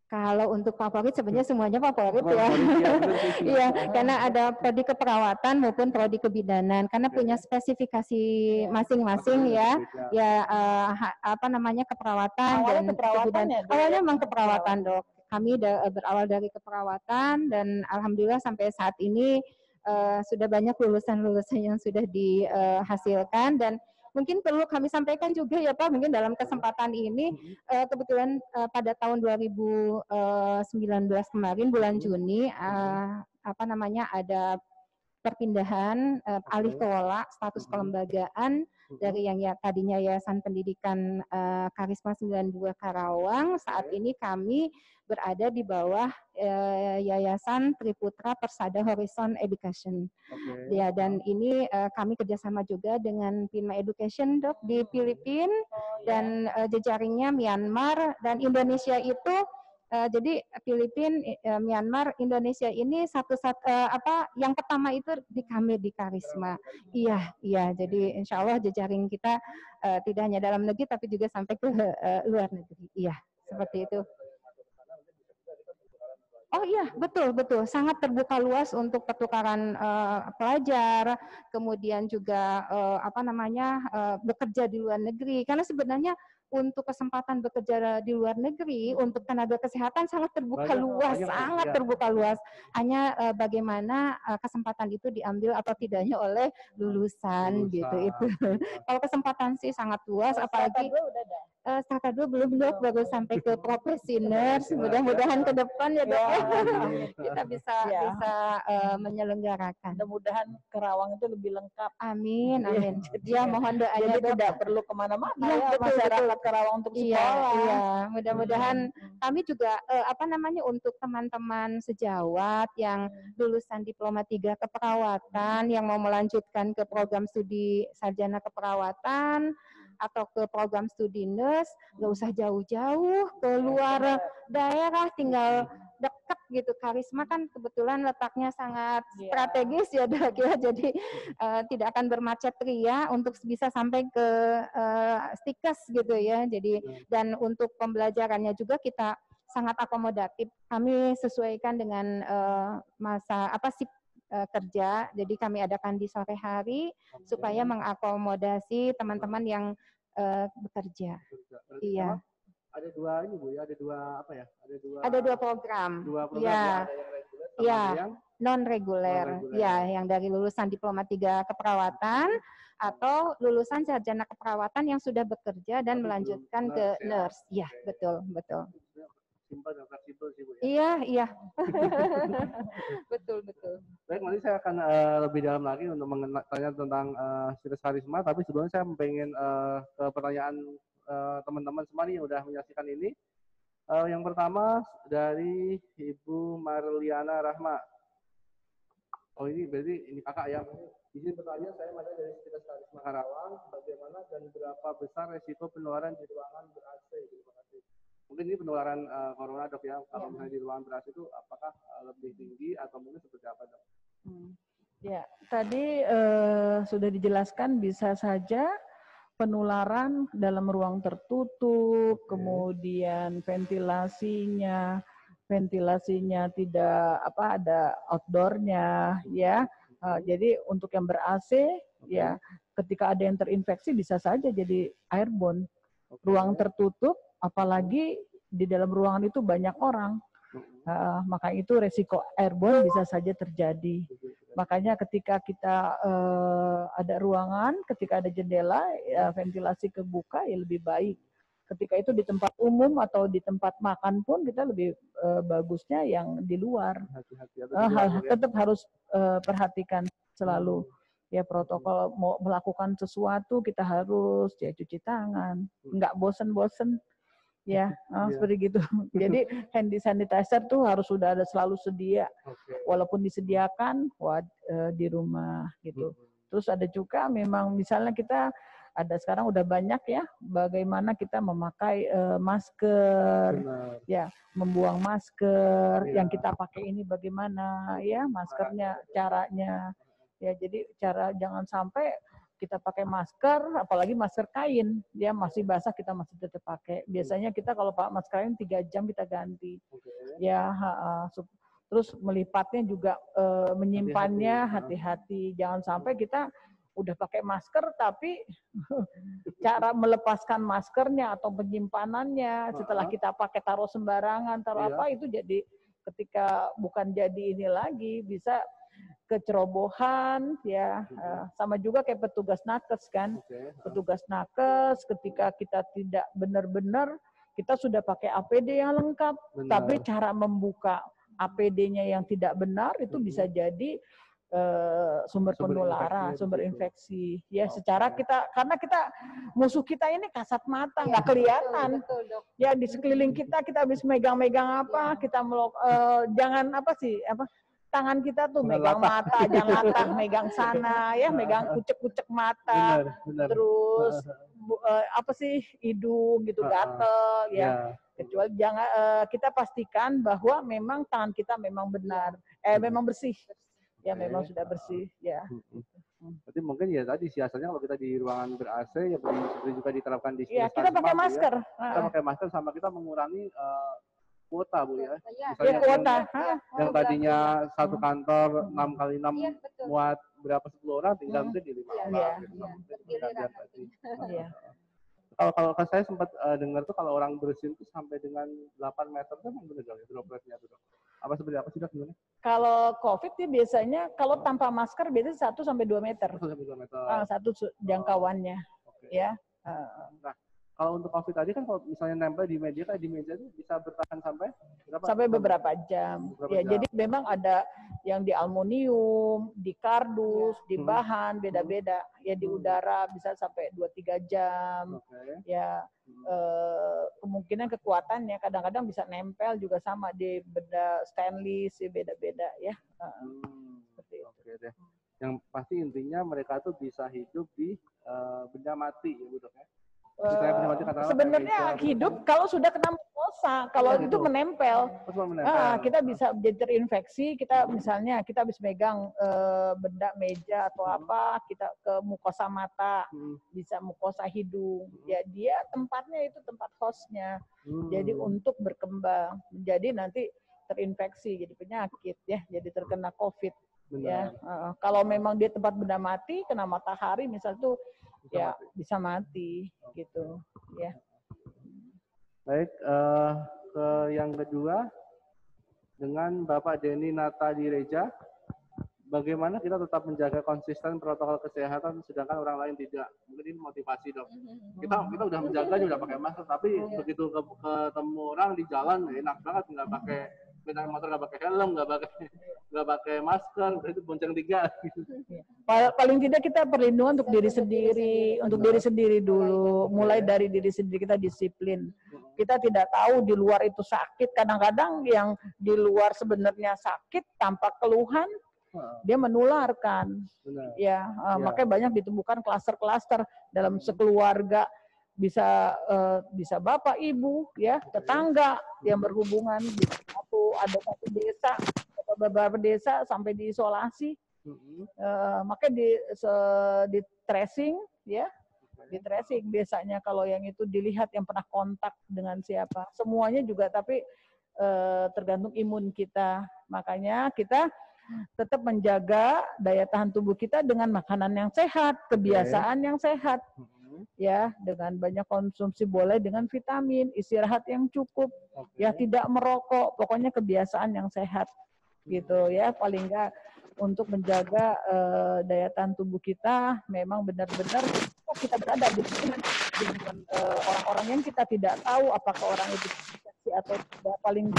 Kalau untuk favorit sebenarnya semuanya favorit ya. Iya, karena ada prodi keperawatan maupun prodi kebidanan, karena punya spesifikasi masing-masing ya. Keperawatan dan kebidanan. Awalnya memang keperawatan, Dok. Kami berawal dari keperawatan, dan alhamdulillah sampai saat ini sudah banyak lulusan-lulusan yang sudah dihasilkan. Dan mungkin perlu kami sampaikan juga ya Pak, mungkin dalam kesempatan ini, kebetulan pada tahun 2019 kemarin bulan Juni, ada perpindahan alih kelola status kelembagaan dari yang tadinya Yayasan Pendidikan Karisma 92 Karawang. Saat ini kami berada di bawah Yayasan Triputra Persada Horizon Education. Ya, dan ini kami kerjasama juga dengan Pinma Education, Dok, di Filipina, dan jejaringnya Myanmar dan Indonesia itu. Jadi Filipina, Myanmar, Indonesia ini yang pertama itu kami di Karisma. Iya. Jadi insya Allah jejaring kita tidak hanya dalam negeri tapi juga sampai ke luar negeri. Iya, seperti itu. Oh iya, betul. Sangat terbuka luas untuk pertukaran pelajar, kemudian juga bekerja di luar negeri. Karena sebenarnya untuk kesempatan bekerja di luar negeri untuk tenaga kesehatan sangat terbuka luas, terbuka luas. Hanya bagaimana kesempatan itu diambil atau tidaknya oleh lulusan. Gitu itu. Kalau kesempatan sih sangat luas, apalagi Strata 2 belum, Dok, baru sampai ke profesioners. Mudah-mudahan ke depan ya, Dok, kita bisa menyelenggarakan. Mudah-mudahan Karawang itu lebih lengkap. Amin. Ya, mohon doanya. Jadi tidak perlu kemana-mana masyarakat Karawang untuk sekolah. Iya. Mudah-mudahan kami juga untuk teman-teman sejawat yang lulusan diploma 3 keperawatan yang mau melanjutkan ke program studi sarjana keperawatan atau ke program studi nurse, nggak usah jauh-jauh ke luar daerah, tinggal dekat gitu. Karisma kan kebetulan letaknya sangat strategis ya Dok ya, jadi tidak akan bermacet ria untuk bisa sampai ke Stikes gitu ya. Jadi dan untuk pembelajarannya juga kita sangat akomodatif. Kami sesuaikan dengan masa shift kerja. Jadi kami adakan di sore hari supaya mengakomodasi teman-teman yang bekerja. Iya. Ada dua ini Bu ya, ada dua apa ya? Ada dua program. Dua program Ya. ya, ada yang reguler sama Ya. ada yang Non-reguler. Ya, yang dari lulusan diploma 3 keperawatan atau lulusan sarjana keperawatan yang sudah bekerja dan melanjutkan ke nurse. Ya, betul, betul. Simpel dan fleksibel sih Bu ya. Iya, iya. Betul, betul. Baik, nanti saya akan lebih dalam lagi untuk tanya tentang Stikes Karisma, tapi sebelumnya saya pengen ke pertanyaan teman-teman semua nih yang udah menyaksikan ini. Yang pertama dari Ibu Marliana Rahma. Oh ini berarti ini kakak yang izin bertanya, saya Mada dari Stikes Karisma Karawang, bagaimana dan berapa besar resiko penularan di ruangan ber-AC? Terima kasih. Mungkin ini penularan corona Dok ya, kalau misalnya di ruangan ber-AC itu apakah lebih tinggi atau mungkin seperti apa Dok? Ya, tadi sudah dijelaskan bisa saja penularan dalam ruang tertutup, kemudian ventilasinya tidak ada outdoornya, ya. Jadi untuk yang ber-AC, ya, ketika ada yang terinfeksi bisa saja jadi airborne. Ruang tertutup, apalagi di dalam ruangan itu banyak orang, maka itu resiko airborne bisa saja terjadi. Makanya ketika kita ada ruangan, ketika ada jendela, ya, ventilasi kebuka ya lebih baik. Ketika itu di tempat umum atau di tempat makan pun kita lebih bagusnya yang di luar. Tetap harus perhatikan selalu. Ya protokol mau melakukan sesuatu kita harus ya cuci tangan, nggak bosen-bosen. Ya, seperti gitu. Jadi hand sanitizer tuh harus sudah ada selalu sedia. Walaupun disediakan di rumah gitu. Terus ada juga memang misalnya kita ada sekarang udah banyak ya bagaimana kita memakai masker, ya, membuang masker, yang kita pakai ini bagaimana ya maskernya, caranya. Ya, jadi jangan sampai kita pakai masker, apalagi masker kain, dia masih basah kita masih tetap pakai. Biasanya kita kalau pakai masker kain 3 jam kita ganti. Ya, terus melipatnya juga menyimpannya hati-hati. Jangan sampai kita udah pakai masker tapi cara melepaskan maskernya atau penyimpanannya setelah kita pakai taruh sembarangan, apa itu jadi ketika bukan jadi ini lagi bisa kecerobohan ya, sama juga kayak petugas nakes kan. Petugas nakes ketika kita tidak benar-benar kita sudah pakai APD yang lengkap, tapi cara membuka APD-nya yang tidak benar itu bisa jadi sumber penularan, sumber infeksi. Ya, secara karena kita musuh kita ini kasat mata, nggak kelihatan. Ya di sekeliling kita habis megang-megang apa, kita jangan tangan kita tuh megang mata, jangan latah, megang sana, ya, megang kucek-kucek mata, terus hidung gitu gatel, ya. Kecuali jangan kita pastikan bahwa memang tangan kita memang memang bersih, ya, memang sudah bersih, ya. Berarti mungkin ya tadi siasatnya kalau kita di ruangan ber-AC ya seperti juga diterapkan di ya, kita pakai masker. Ya. Kita pakai masker sama kita mengurangi kuota Bu ya. Misalnya kuota. Yang tadinya satu kantor 6x6 muat berapa 10 orang tinggal mungkin di 5 orang. Kalau saya sempat dengar tuh kalau orang bersin itu sampai dengan 8 meter tuh memang benar ya dropletnya tuh. Apa seperti apa sih Dok sebenarnya? Kalau COVID ya biasanya kalau tanpa masker biasanya 1 sampai 2 meter. 1 sampai 2 meter. Satu jangkauannya. Ya. Nah, kalau untuk COVID tadi kan kalau misalnya nempel di meja kayak di meja itu bisa bertahan sampai berapa? Sampai beberapa jam. Jadi memang ada yang di aluminium, di kardus, di bahan beda-beda. Ya di udara bisa sampai 2-3 jam. Ya kemungkinan kekuatannya kadang-kadang bisa nempel juga sama di benda stainless, beda-beda ya. Seperti itu. Deh. Yang pasti intinya mereka tuh bisa hidup di benda mati ya Bu Dok ya. sebenarnya hidup kalau sudah kena mukosa, kalau itu menempel, kita bisa jadi terinfeksi. Kita misalnya kita habis megang benda meja atau apa, kita ke mukosa mata, bisa mukosa hidung. Ya dia tempatnya itu tempat hostnya. Jadi untuk berkembang, jadi nanti terinfeksi, jadi penyakit ya, jadi terkena COVID. Ya, kalau memang dia tempat benda mati, kena matahari misal tuh bisa mati gitu ya. Baik, ke yang kedua dengan Bapak Denny Nata Direja, bagaimana kita tetap menjaga konsisten protokol kesehatan sedangkan orang lain tidak? Mungkin ini motivasi dok. Kita udah menjaga, udah pakai masker, tapi begitu ketemu orang di jalan enak banget nggak pakai sepeda motor, nggak pakai helm, nggak pakai masker, itu bonceng 3. Paling tidak kita perlindungan untuk diri sendiri, dulu. Mulai dari diri sendiri, kita disiplin. Kita tidak tahu di luar itu sakit. Kadang-kadang yang di luar sebenarnya sakit tanpa keluhan, dia menularkan. Ya, makanya banyak ditemukan klaster-klaster dalam sekeluarga. Bisa bapak, ibu, ya, tetangga yang berhubungan ada satu desa atau beberapa desa sampai diisolasi. Makanya di tracing, ya, di tracing desanya kalau yang itu dilihat yang pernah kontak dengan siapa. Semuanya juga, tapi tergantung imun kita. Makanya kita tetap menjaga daya tahan tubuh kita dengan makanan yang sehat, kebiasaan yang sehat. Ya, dengan banyak konsumsi, boleh dengan vitamin, istirahat yang cukup, ya, tidak merokok, pokoknya kebiasaan yang sehat gitu ya, paling enggak untuk menjaga daya tahan tubuh kita. Memang benar-benar kita berada di dengan orang-orang yang kita tidak tahu apakah orang itu infeksi atau tidak, paling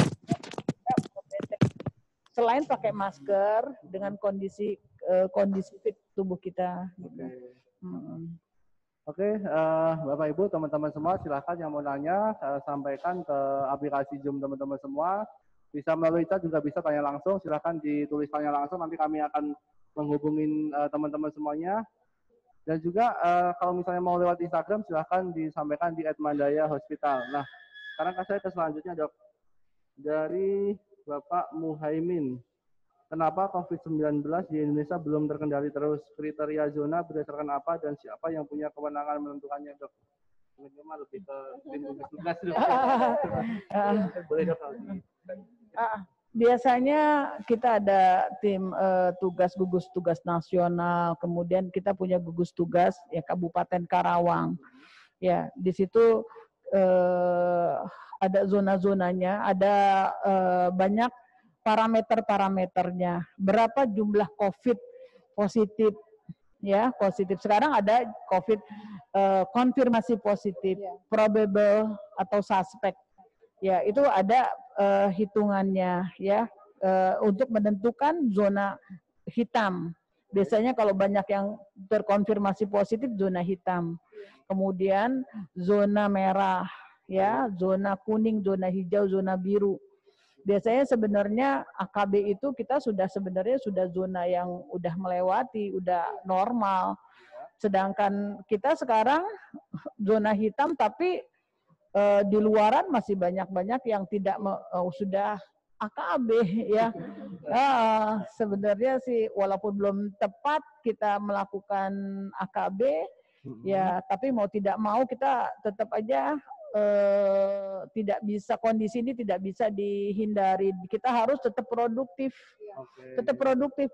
selain pakai masker dengan kondisi fit tubuh kita gitu. Oke, Bapak Ibu, teman-teman semua, silakan yang mau nanya sampaikan ke aplikasi Zoom teman-teman semua. Bisa melalui chat juga bisa tanya langsung, silakan ditulis tanya langsung, nanti kami akan menghubungin teman-teman semuanya. Dan juga kalau misalnya mau lewat Instagram, silakan disampaikan di @mandaya_hospital. Nah, sekarang saya ke selanjutnya, Dok. Dari Bapak Muhaimin. Kenapa COVID-19 di Indonesia belum terkendali terus? Kriteria zona berdasarkan apa dan siapa yang punya kewenangan menentukannya, Dok? Ini mah lebih ke tim gugus tugas. Boleh, Dok. Biasanya kita ada tim gugus tugas nasional, kemudian kita punya gugus tugas ya Kabupaten Karawang. Ya, di situ ada zona-zonanya, ada banyak parameter-parameternya. Berapa jumlah COVID positif, ya, positif. Sekarang ada COVID konfirmasi positif, probable atau suspek. Ya, itu ada hitungannya, ya, untuk menentukan zona hitam. Biasanya kalau banyak yang terkonfirmasi positif, zona hitam. Kemudian zona merah, ya, zona kuning, zona hijau, zona biru. Biasanya sebenarnya AKB itu kita sebenarnya sudah zona yang udah melewati, udah normal. Sedangkan kita sekarang zona hitam, tapi di luaran masih banyak yang tidak sudah AKB ya. Sebenarnya sih walaupun belum tepat kita melakukan AKB, ya, tapi mau tidak mau kita tetap aja tidak bisa, kondisi ini tidak bisa dihindari. Kita harus tetap produktif,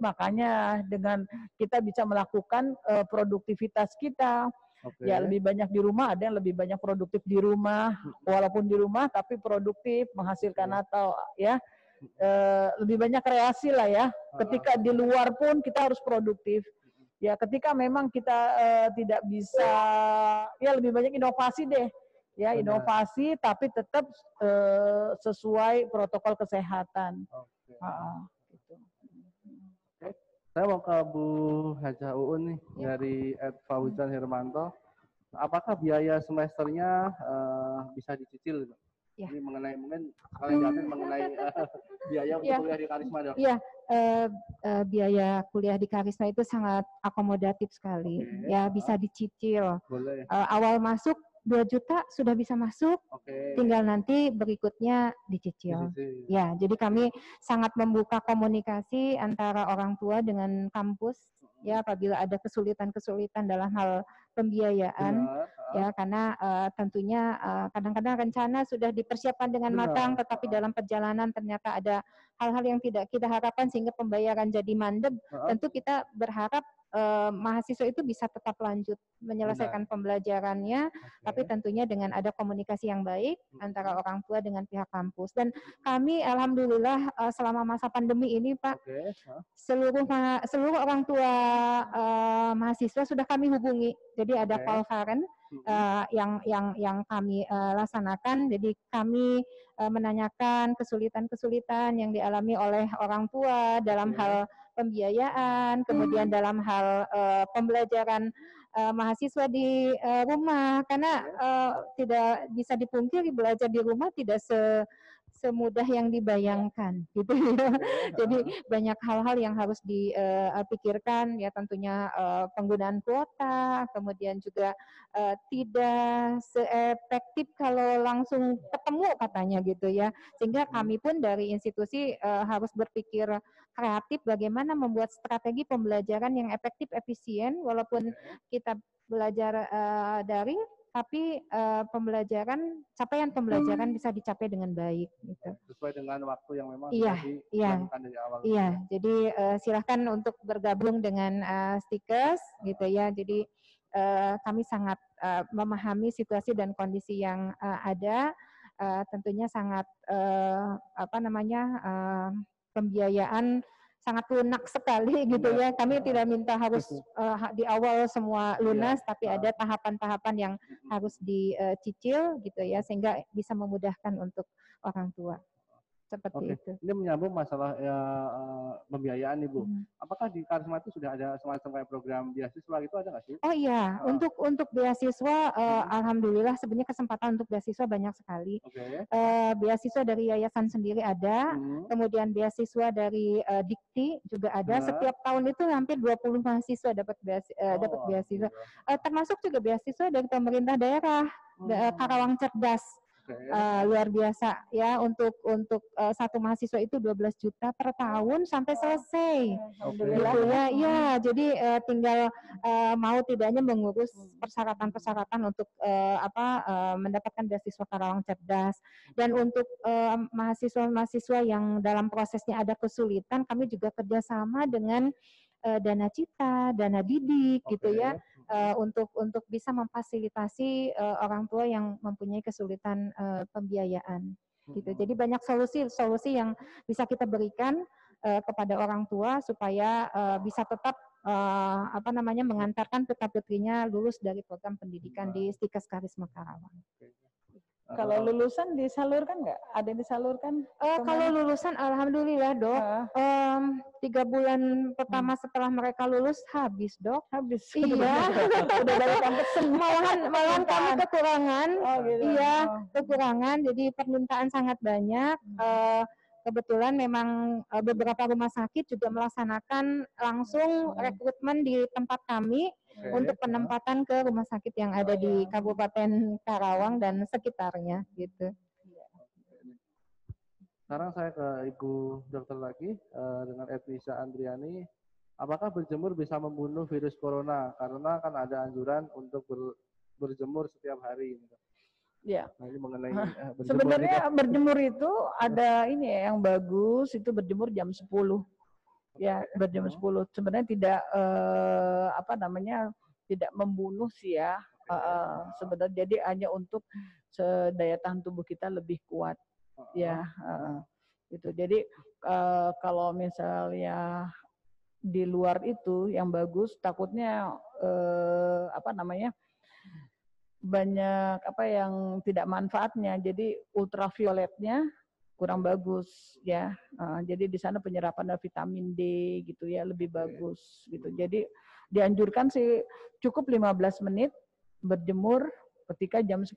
Makanya dengan kita bisa melakukan produktivitas kita. Ya, lebih banyak di rumah, ada yang lebih banyak produktif di rumah, walaupun di rumah tapi produktif, menghasilkan atau ya lebih banyak kreasi lah ya. Ketika di luar pun kita harus produktif. Ya, ketika memang kita tidak bisa, ya lebih banyak inovasi deh. Ya, inovasi tapi tetap sesuai protokol kesehatan. Gitu. Saya mau ke Bu Haja Uun nih, dari @fauzan Hermanto. Apakah biaya semesternya bisa dicicil? Ya. Ini mengenai mungkin kalian jelasin mengenai biaya untuk kuliah di Karisma, Dok. Iya, biaya kuliah di Karisma itu sangat akomodatif sekali. Ya, bisa dicicil. Boleh. Awal masuk 2 juta sudah bisa masuk, tinggal nanti berikutnya dicicil. Ya, jadi kami sangat membuka komunikasi antara orang tua dengan kampus ya apabila ada kesulitan-kesulitan dalam hal pembiayaan ya karena tentunya kadang-kadang rencana sudah dipersiapkan dengan matang tetapi dalam perjalanan ternyata ada hal-hal yang tidak kita harapkan sehingga pembayaran jadi mandek. Tentu kita berharap mahasiswa itu bisa tetap lanjut menyelesaikan pembelajarannya, tapi tentunya dengan ada komunikasi yang baik antara orang tua dengan pihak kampus. Dan kami alhamdulillah selama masa pandemi ini Pak, seluruh orang tua mahasiswa sudah kami hubungi. Jadi ada call parent yang kami laksanakan. Jadi kami menanyakan kesulitan-kesulitan yang dialami oleh orang tua dalam hal pembiayaan, kemudian dalam hal pembelajaran mahasiswa di rumah, karena tidak bisa dipungkiri belajar di rumah tidak semudah yang dibayangkan, gitu ya. Jadi banyak hal-hal yang harus dipikirkan, ya tentunya penggunaan kuota, kemudian juga tidak seefektif kalau langsung ketemu katanya gitu ya. Sehingga kami pun dari institusi harus berpikir kreatif bagaimana membuat strategi pembelajaran yang efektif, efisien, walaupun kita belajar daring, tapi capaian pembelajaran bisa dicapai dengan baik. Gitu. Sesuai dengan waktu yang memang sudah dilakukan dari awal. Iya, jadi silahkan untuk bergabung dengan Stikers, gitu ya. Jadi kami sangat memahami situasi dan kondisi yang ada. Tentunya sangat pembiayaan sangat lunak sekali gitu ya. Kami tidak minta harus di awal semua lunas, tapi ada tahapan-tahapan yang harus dicicil gitu ya, sehingga bisa memudahkan untuk orang tua. Seperti itu. Ini menyambung masalah pembiayaan nih Bu. Apakah di Karisma itu sudah ada semacam kayak program beasiswa gitu, ada nggak sih? Oh iya, untuk beasiswa alhamdulillah sebenarnya kesempatan untuk beasiswa banyak sekali. Beasiswa dari yayasan sendiri ada, kemudian beasiswa dari Dikti juga ada. Setiap tahun itu hampir 20 mahasiswa dapat beasiswa. Termasuk juga beasiswa dari pemerintah daerah Karawang Cerdas. Luar biasa ya, untuk satu mahasiswa itu 12 juta per tahun sampai selesai. Gitu ya. Ya, jadi tinggal mau tidaknya mengurus persyaratan-persyaratan untuk mendapatkan beasiswa Karawang Cerdas. Dan untuk mahasiswa-mahasiswa yang dalam prosesnya ada kesulitan, kami juga kerjasama dengan Dana Cita, Dana Didik gitu ya, untuk bisa memfasilitasi orang tua yang mempunyai kesulitan pembiayaan gitu. Jadi banyak solusi yang bisa kita berikan kepada orang tua supaya bisa tetap mengantarkan putra-putrinya lulus dari program pendidikan di Stikers Karisma Karawang. Kalau lulusan disalurkan nggak? Ada yang disalurkan? Kalau lulusan, alhamdulillah Dok. 3 bulan pertama setelah mereka lulus habis Dok. Habis. Iya. Udah banyak yang pesen. Malahan kami kekurangan. Iya, kekurangan. Jadi permintaan sangat banyak. Kebetulan memang beberapa rumah sakit juga melaksanakan langsung rekrutmen di tempat kami untuk penempatan ke rumah sakit yang ada di Kabupaten Karawang dan sekitarnya gitu. Sekarang saya ke Ibu Dokter lagi dengan Edwisa Andriani. Apakah berjemur bisa membunuh virus corona? Karena kan ada anjuran untuk berjemur setiap hari. Ya. Nah, ini mengenai sebenarnya berjemur itu ada ini ya, yang bagus itu berjemur jam 10. Ya, berjemur 10. Sebenarnya tidak tidak membunuh sih ya. Sebenarnya jadi hanya untuk daya tahan tubuh kita lebih kuat. Ya, gitu. Jadi kalau misalnya di luar itu yang bagus, takutnya banyak yang tidak manfaatnya. Jadi ultravioletnya kurang bagus ya. Jadi di sana penyerapan vitamin D gitu ya lebih bagus gitu. Jadi dianjurkan sih cukup 15 menit berjemur ketika jam 10.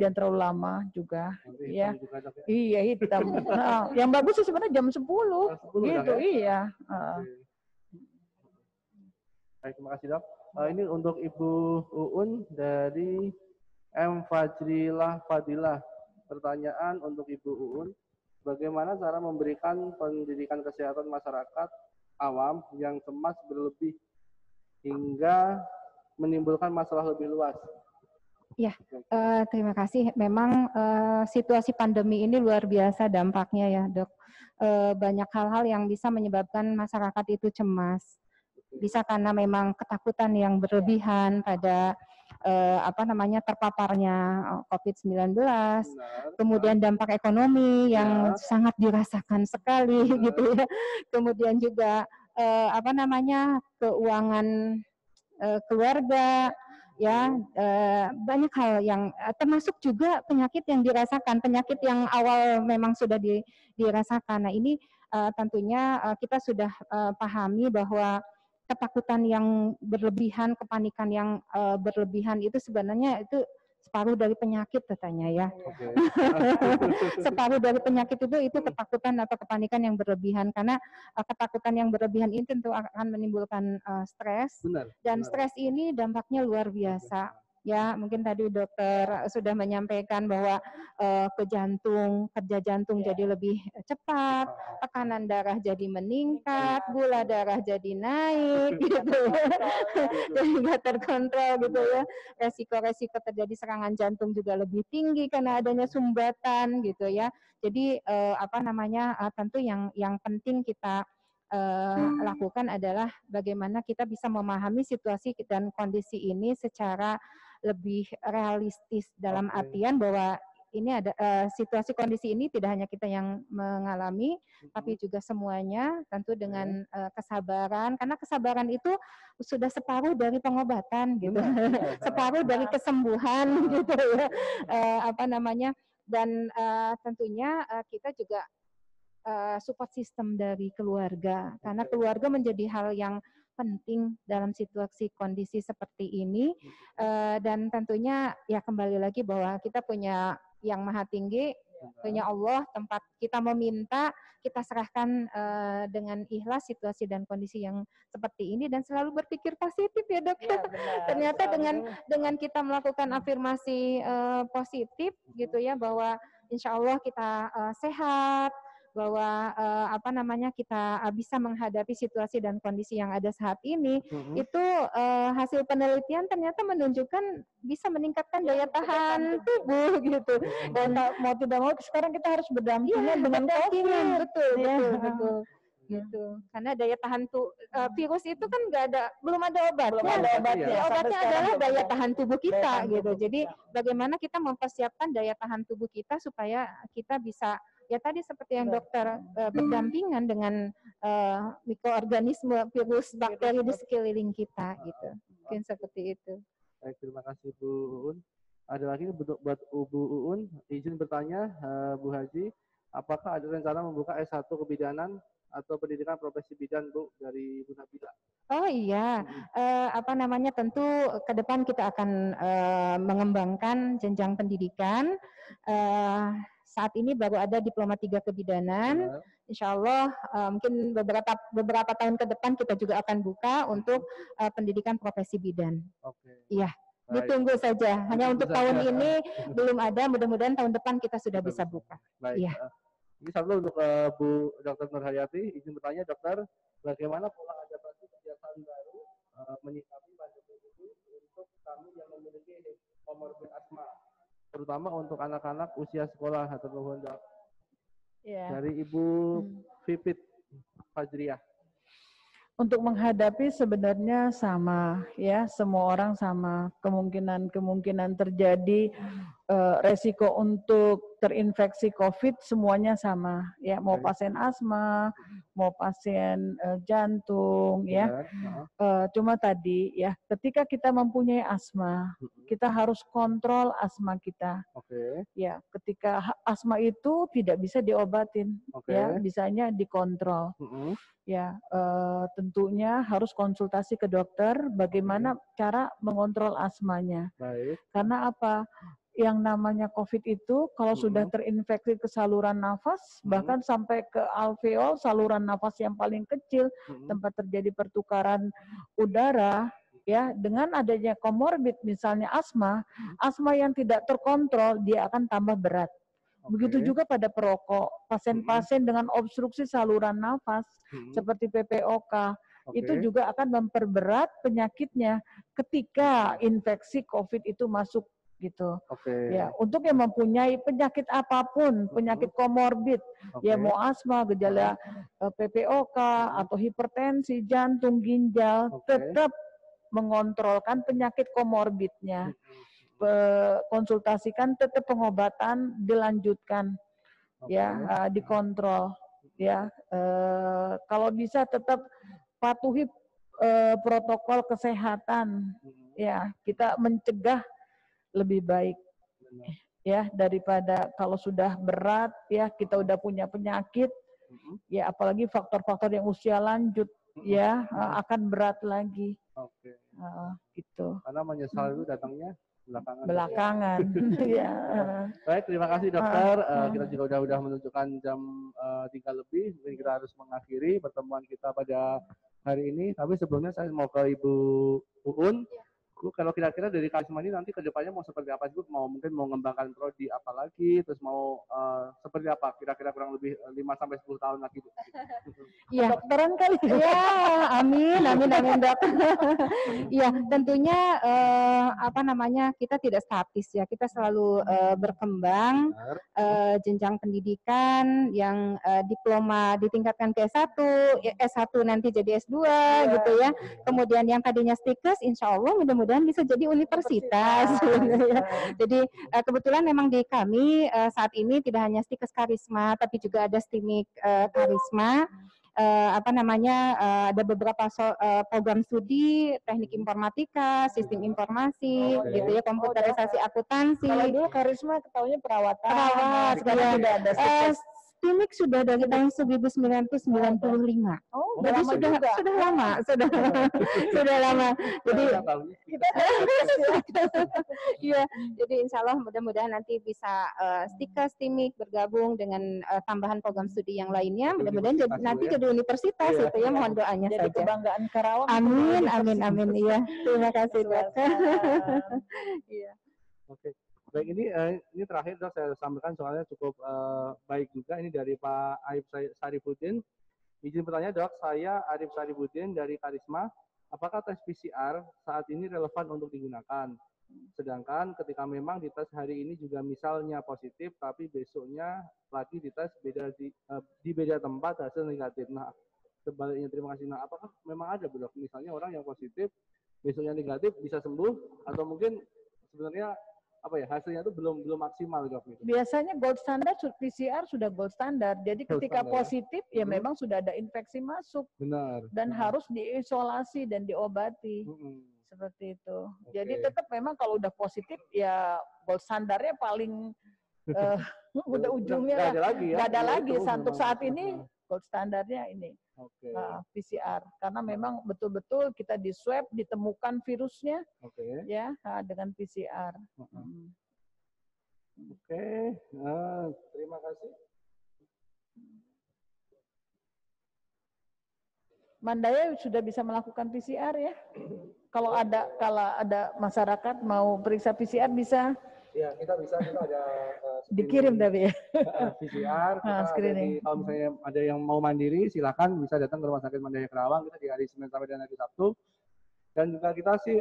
Jangan terlalu lama juga. Nanti ya. Juga, Dok, ya? Iya, hitam. Nah, yang bagus sih sebenarnya jam 10. 10 gitu, ya? iya. Baik, terima kasih Dok. Ini untuk Ibu Uun dari M. Fajrilah Fadilah. Pertanyaan untuk Ibu Uun, bagaimana cara memberikan pendidikan kesehatan masyarakat awam yang cemas berlebih hingga menimbulkan masalah lebih luas? Ya, terima kasih. Memang situasi pandemi ini luar biasa dampaknya ya, Dok. Banyak hal-hal yang bisa menyebabkan masyarakat itu cemas. Bisa karena memang ketakutan yang berlebihan pada terpaparnya COVID-19, kemudian dampak ekonomi yang sangat dirasakan sekali gitu ya. Kemudian juga keuangan keluarga ya, banyak hal yang termasuk juga penyakit yang dirasakan, penyakit yang awal memang sudah dirasakan. Nah, ini tentunya kita sudah pahami bahwa ketakutan yang berlebihan, kepanikan yang berlebihan itu sebenarnya itu separuh dari penyakit katanya ya. Okay. Separuh dari penyakit itu ketakutan atau kepanikan yang berlebihan, karena ketakutan yang berlebihan ini tentu akan menimbulkan stres. Dan stres ini dampaknya luar biasa. Ya, mungkin tadi dokter sudah menyampaikan bahwa kerja jantung jadi lebih cepat, tekanan darah jadi meningkat, gula darah jadi naik gitu ya. Jadi nggak terkontrol gitu ya. Resiko-resiko terjadi serangan jantung juga lebih tinggi karena adanya sumbatan gitu ya. Jadi tentu yang penting kita lakukan adalah bagaimana kita bisa memahami situasi dan kondisi ini secara lebih realistis, dalam artian bahwa ini ada situasi kondisi ini tidak hanya kita yang mengalami, tapi juga semuanya tentu dengan kesabaran, karena kesabaran itu sudah separuh dari pengobatan gitu, separuh dari kesembuhan gitu ya, dan tentunya kita juga support system dari keluarga, karena keluarga menjadi hal yang penting dalam situasi kondisi seperti ini, dan tentunya ya kembali lagi bahwa kita punya yang maha tinggi, punya Allah, tempat kita meminta, kita serahkan dengan ikhlas situasi dan kondisi yang seperti ini, dan selalu berpikir positif ya Dok. Ya, ternyata dengan kita melakukan afirmasi positif gitu ya, bahwa insya Allah kita sehat, bahwa kita bisa menghadapi situasi dan kondisi yang ada saat ini, itu hasil penelitian ternyata menunjukkan bisa meningkatkan daya tahan tubuh gitu. Dan mau tidak mau sekarang kita harus berdampingan dengan COVID. Betul. Gitu. Karena daya tahan virus itu kan belum ada obatnya. Obatnya adalah daya tahan tubuh kita gitu. Jadi bagaimana kita mempersiapkan daya tahan tubuh kita supaya kita bisa ya tadi seperti yang dokter berdampingan dengan mikroorganisme, virus, bakteri di sekeliling kita gitu. Mungkin seperti itu. Baik, terima kasih Bu Uun. Ada lagi buat Bu Uun, izin bertanya Bu Haji, apakah ada rencana membuka S1 kebidanan atau pendidikan profesi bidan Bu dari Bu Nabila? Oh iya, tentu ke depan kita akan mengembangkan jenjang pendidikan. Saat ini baru ada diploma 3 kebidanan. Insya Allah mungkin beberapa tahun ke depan kita juga akan buka untuk pendidikan profesi bidan. Oke. Iya, ditunggu saja. Hanya untuk tahun ini belum ada. Mudah-mudahan tahun depan kita sudah bisa buka. Baik. Iya. Ini satu untuk Bu Dr. Nurhayati. Izin bertanya Dokter, bagaimana pola adaptasi kebiasaan baru menyikapi pandemi ini untuk kami yang memiliki komorbid asma, terutama untuk anak-anak usia sekolah atau Dok. Dari Ibu Vipit Fajriah. Untuk menghadapi sebenarnya sama ya, semua orang sama, kemungkinan terjadi resiko untuk terinfeksi COVID semuanya sama ya, mau pasien asma, mau pasien jantung ya. Cuma tadi ya, ketika kita mempunyai asma, kita harus kontrol asma kita. Ya, ketika asma itu tidak bisa diobatin, ya, bisanya dikontrol. Ya, tentunya harus konsultasi ke dokter bagaimana cara mengontrol asmanya. Karena apa? Yang namanya COVID itu kalau sudah terinfeksi ke saluran nafas, bahkan sampai ke alveol, saluran nafas yang paling kecil, tempat terjadi pertukaran udara, ya, dengan adanya komorbid misalnya asma yang tidak terkontrol dia akan tambah berat. Begitu juga pada perokok, pasien-pasien dengan obstruksi saluran nafas seperti PPOK itu juga akan memperberat penyakitnya ketika infeksi COVID itu masuk gitu. Ya, untuk yang mempunyai penyakit apapun, penyakit komorbid, ya mau asma, gejala PPOK atau hipertensi, jantung, ginjal, tetap mengontrolkan penyakit komorbidnya. Konsultasikan, tetap pengobatan dilanjutkan, ya, dikontrol, ya. Kalau bisa tetap patuhi protokol kesehatan, ya. Kita mencegah lebih baik, ya, daripada kalau sudah berat, ya, kita udah punya penyakit, ya, apalagi faktor-faktor yang usia lanjut, ya, akan berat lagi. Gitu. Karena menyesal itu datangnya belakangan. Ya. Baik, terima kasih dokter. Kita juga udah menunjukkan jam 3 lebih. Mungkin kita harus mengakhiri pertemuan kita pada hari ini. Tapi sebelumnya saya mau ke Ibu Uun. Bu, kalau kira-kira dari Karisma ini nanti ke depannya mau seperti apa, Bu? Mungkin mau mengembangkan prodi apa lagi, terus mau seperti apa? Kira-kira kurang lebih 5-10 tahun lagi, Bu. Iya, Dokteran kali. Ya, amin, Dok. Iya, tentunya kita tidak statis ya, kita selalu berkembang, jenjang pendidikan yang diploma ditingkatkan ke S1, S1 nanti jadi S2 gitu ya. Kemudian yang tadinya stikes, insya Allah mudah-mudahan bisa jadi universitas. Jadi kebetulan memang di kami saat ini tidak hanya stikes Karisma, tapi juga ada stimik Karisma. Ada beberapa program studi teknik informatika, sistem informasi, gitu ya, komputerisasi akuntansi. Kalau dulu Karisma ketahuinya perawatan. Sekarang sudah ada Stimik sudah dari tahun 1995. Oh, jadi sudah lama, sudah lama. Jadi kita iya, jadi insya Allah mudah-mudahan nanti bisa stikes, stimik bergabung dengan tambahan program studi yang lainnya. Mudah-mudahan nanti jadi universitas itu ya, mohon doanya jadi saja. Kebanggaan Karawang. Amin. Iya, terima kasih Dok. Iya. Oke. Baik, ini terakhir Dok saya sampaikan soalnya cukup baik juga. Ini dari Pak Arif Sarifudin. Izin bertanya Dok, saya Arif Sarifudin dari Karisma. Apakah tes PCR saat ini relevan untuk digunakan? Sedangkan ketika memang dites hari ini juga misalnya positif, tapi besoknya lagi dites di beda tempat hasil negatif. Nah, sebaliknya terima kasih. Nah, apakah memang ada Dok? Misalnya orang yang positif besoknya negatif bisa sembuh, atau mungkin sebenarnya hasilnya itu belum maksimal Dok? Biasanya gold standard PCR sudah gold standar. Jadi ketika positif ya memang sudah ada infeksi masuk. Benar. Dan harus diisolasi dan diobati. Seperti itu. Jadi tetap memang kalau udah positif ya gold standarnya paling udah ujungnya nggak ada lagi ya. Nggak ada lagi. Untuk saat ini gold standarnya ini. PCR, karena memang betul-betul kita di swab ditemukan virusnya, ya, dengan PCR. Terima kasih. Mandaya sudah bisa melakukan PCR ya. Kalau ada masyarakat mau periksa PCR bisa. Ya, kita ada dikirim tapi ya. PCR, kalau misalnya ada yang mau mandiri, silakan bisa datang ke Rumah Sakit Mandaya Karawang, kita di hari Senin sampai dengan hari Sabtu. Dan juga kita sih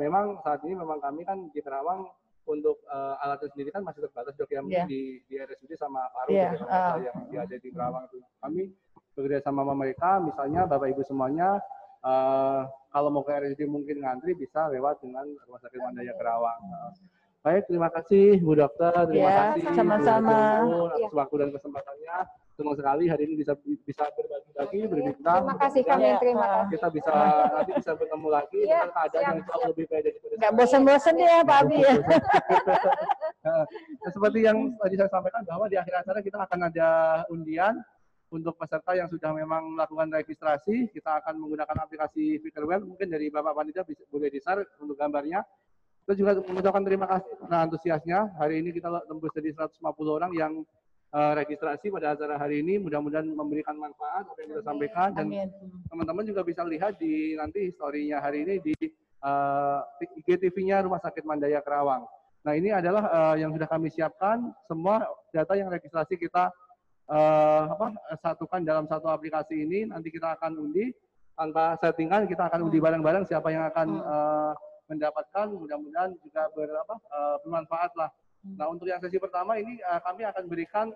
memang saat ini memang kami kan di Karawang untuk alatnya sendiri kan masih terbatas Dok ya, mungkin di RSUD sama Paru yang ada di Karawang itu. Kami bekerja sama mereka, misalnya Bapak Ibu semuanya kalau mau ke RSUD mungkin ngantri bisa lewat dengan Rumah Sakit Mandaya Karawang. Baik, terima kasih Bu Dokter, terima kasih sama-sama atas waktu dan kesempatannya. Senang sekali hari ini bisa berbagi-bagi, berbincang. Terima kasih kami, terima kasih. Kita nanti bisa bertemu lagi dengan keadaan yang jauh lebih baik daripada nggak bosan-bosan ya Pak Abi ya. Seperti yang tadi saya sampaikan bahwa di akhir acara kita akan ada undian untuk peserta yang sudah memang melakukan registrasi. Kita akan menggunakan aplikasi Fikirwell, mungkin dari Bapak Panitia boleh di-share untuk gambarnya. Kita juga mengucapkan terima kasih karena antusiasnya. Hari ini kita tembus dari 150 orang yang registrasi pada acara hari ini. Mudah-mudahan memberikan manfaat apa yang kita sampaikan. Dan teman-teman juga bisa lihat di nanti historinya hari ini di IGTV-nya Rumah Sakit Mandaya Karawang. Nah, ini adalah yang sudah kami siapkan, semua data yang registrasi kita satukan dalam satu aplikasi ini. Nanti kita akan undi tanpa settingan, kita akan undi bareng-bareng siapa yang akan mendapatkan, mudah-mudahan juga bermanfaat lah. Nah, untuk yang sesi pertama ini kami akan berikan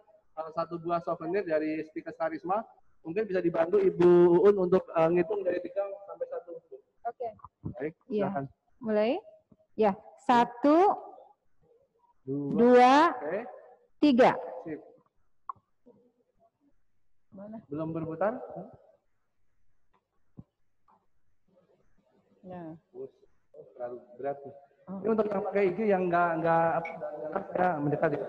satu buah souvenir dari Stikes Karisma. Mungkin bisa dibantu Ibu Uun untuk ngitung dari 3 sampai 1. Oke. Baik, Iya. silakan. Mulai? Ya, 1, 2, 3. Sip. Mana? Belum berputar? Ya. Terlalu berat. Ini untuk yang pakai IG yang nggak saya mendekat ya.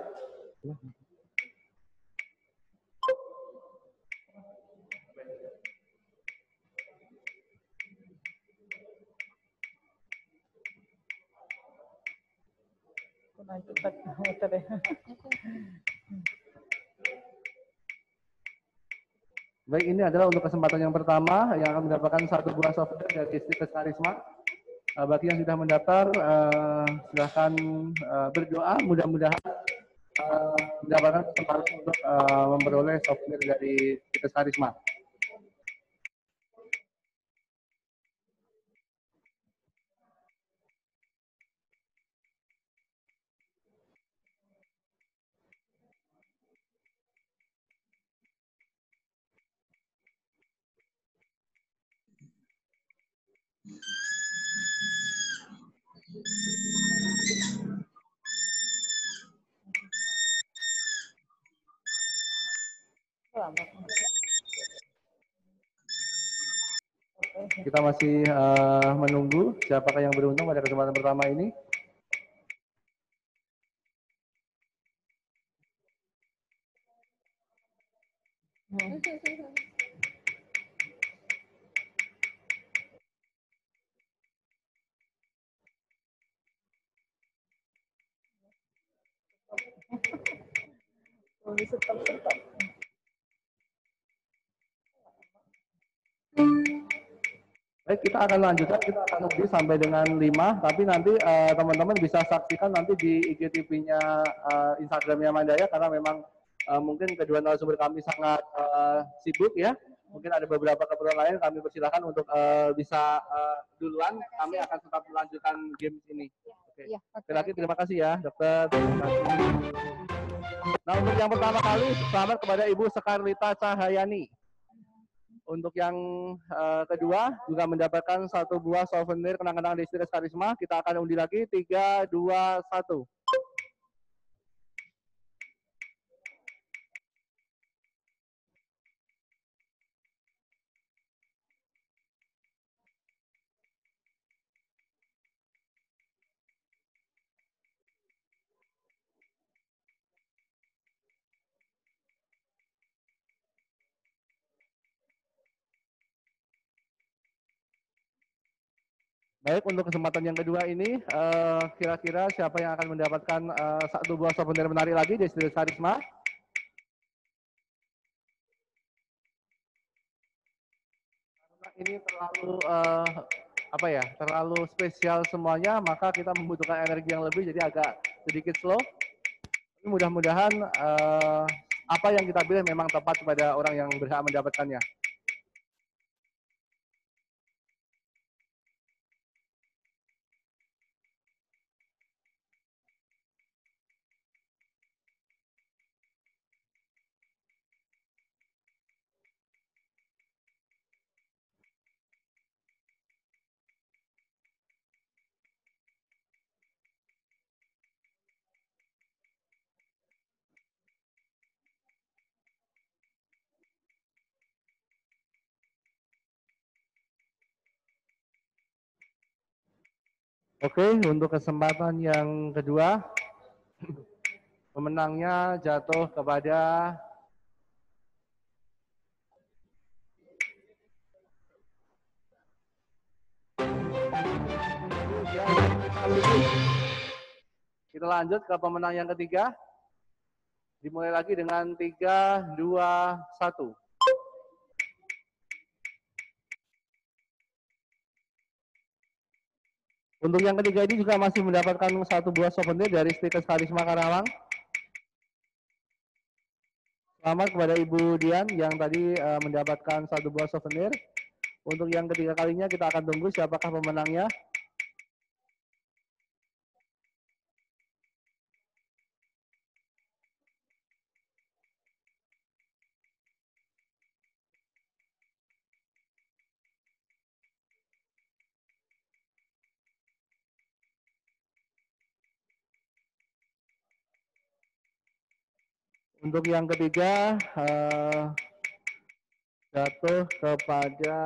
Cepat muter ya. Baik, ini adalah untuk kesempatan yang pertama yang akan mendapatkan satu buah souvenir dari Stikes Karisma. Bagi yang sudah mendaftar, silahkan berdoa, mudah-mudahan mendapatkan kesempatan untuk memperoleh souvenir dari Stikes Karisma. Kita masih menunggu siapakah yang beruntung pada kesempatan pertama ini. Baik, kita akan lanjutkan, kita akan uji sampai dengan 5, tapi nanti teman-teman bisa saksikan nanti di IGTV-nya Instagram-nya Mandaya, karena memang mungkin kedua narasumber kami sangat sibuk ya. Mungkin ada beberapa keperluan lain, kami persilahkan untuk bisa duluan, kami akan tetap melanjutkan game ini. Oke. Sekali lagi terima kasih ya, Dokter. Terima kasih. Nah, untuk yang pertama kali, selamat kepada Ibu Sekarlita Cahayani. Untuk yang kedua juga mendapatkan satu buah souvenir kenang-kenangan dari Stikes Karisma. Kita akan undi lagi 3, 2, 1. Baik, untuk kesempatan yang kedua ini, kira-kira siapa yang akan mendapatkan satu buah souvenir menarik lagi dari Stikes Karisma? Karena ini terlalu terlalu spesial semuanya, maka kita membutuhkan energi yang lebih, jadi agak sedikit slow. Mudah-mudahan apa yang kita pilih memang tepat pada orang yang berhak mendapatkannya. Oke, untuk kesempatan yang kedua, pemenangnya jatuh kepada kita lanjut ke pemenang yang ketiga. Dimulai lagi dengan 3, 2, 1. Untuk yang ketiga ini juga masih mendapatkan 1 buah souvenir dari Stikers Karisma Karawang. Selamat kepada Ibu Dian yang tadi mendapatkan 1 buah souvenir. Untuk yang ketiga kalinya kita akan tunggu siapakah pemenangnya. Untuk yang ketiga jatuh kepada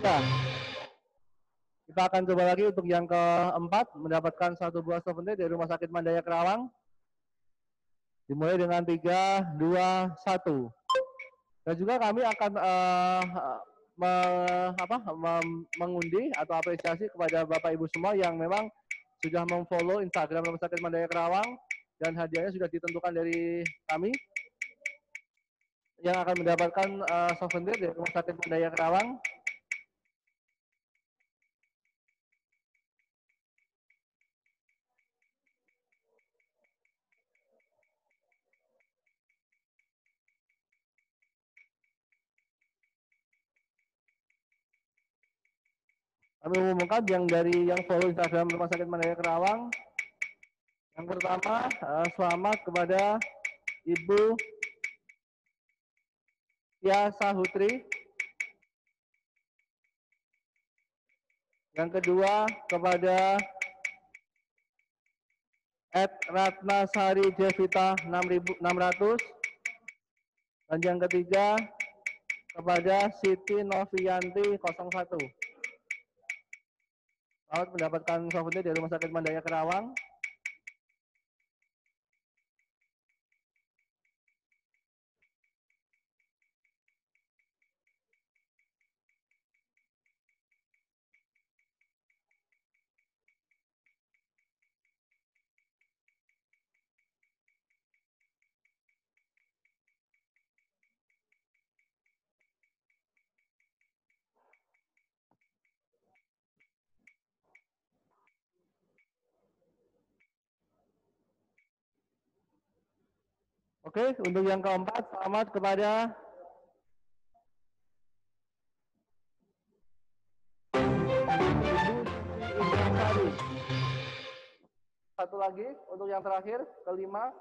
ya. Kita akan coba lagi untuk yang keempat mendapatkan 1 buah souvenir dari Rumah Sakit Mandaya Kerawang. Dimulai dengan 3, 2, 1. Dan juga kami akan mengundi atau apresiasi kepada Bapak Ibu semua yang memang sudah memfollow Instagram Rumah Sakit Mandaya Kerawang dan hadiahnya sudah ditentukan dari kami yang akan mendapatkan souvenir dari Rumah Sakit Mandaya Kerawang. Kami umumkan yang dari yang follow Instagram Rumah Sakit Mandaya Kerawang. Yang pertama, selamat kepada Ibu Tia Sahutri. Yang kedua, kepada @ratnasari Jevita 600. Dan yang ketiga, kepada Siti Novianti 01. Selamat mendapatkan souvenir dari Rumah Sakit Mandaya Kerawang. Oke, untuk yang keempat, selamat kepada Ibu Indrasari. Satu lagi, untuk yang terakhir, kelima.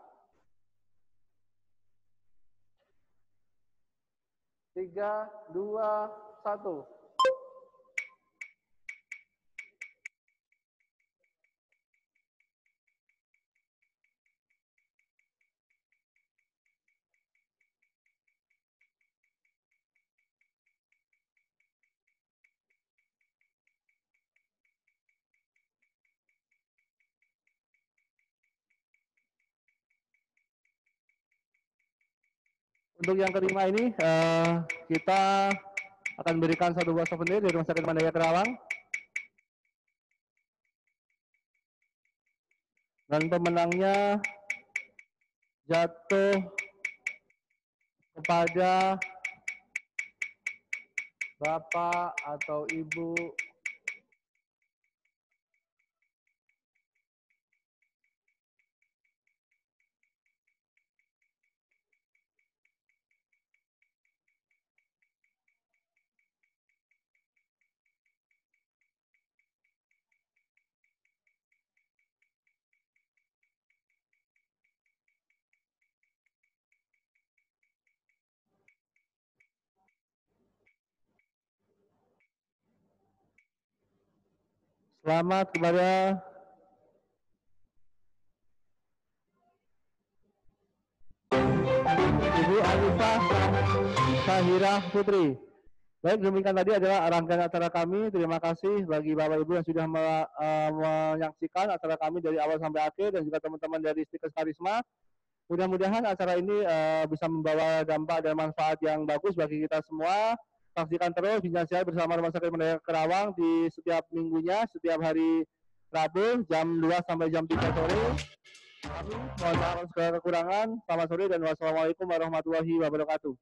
3, 2, 1. Untuk yang kelima ini kita akan berikan 1 buah souvenir dari Rumah Sakit Mandaya Kerawang. Dan pemenangnya jatuh kepada Bapak atau Ibu selamat kepada Ibu Alifah Sahira Putri. Baik, demikian tadi adalah rangkaian acara kami. Terima kasih bagi Bapak Ibu yang sudah menyaksikan acara kami dari awal sampai akhir dan juga teman-teman dari Stikers Karisma. Mudah-mudahan acara ini bisa membawa dampak dan manfaat yang bagus bagi kita semua. Saksikan terus Bincang Sehat bersama Rumah Sakit Medika Kerawang di setiap minggunya, setiap hari Rabu jam 2 sampai jam 3 sore. Kami mohon maaf segala kekurangan. Selamat sore dan wassalamualaikum warahmatullahi wabarakatuh.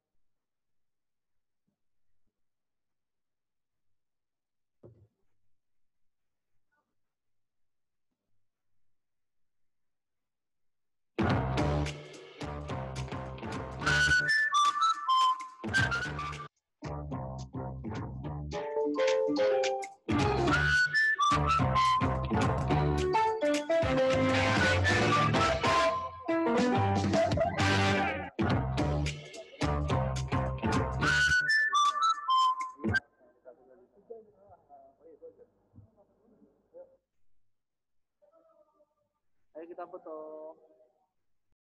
Ayo kita foto.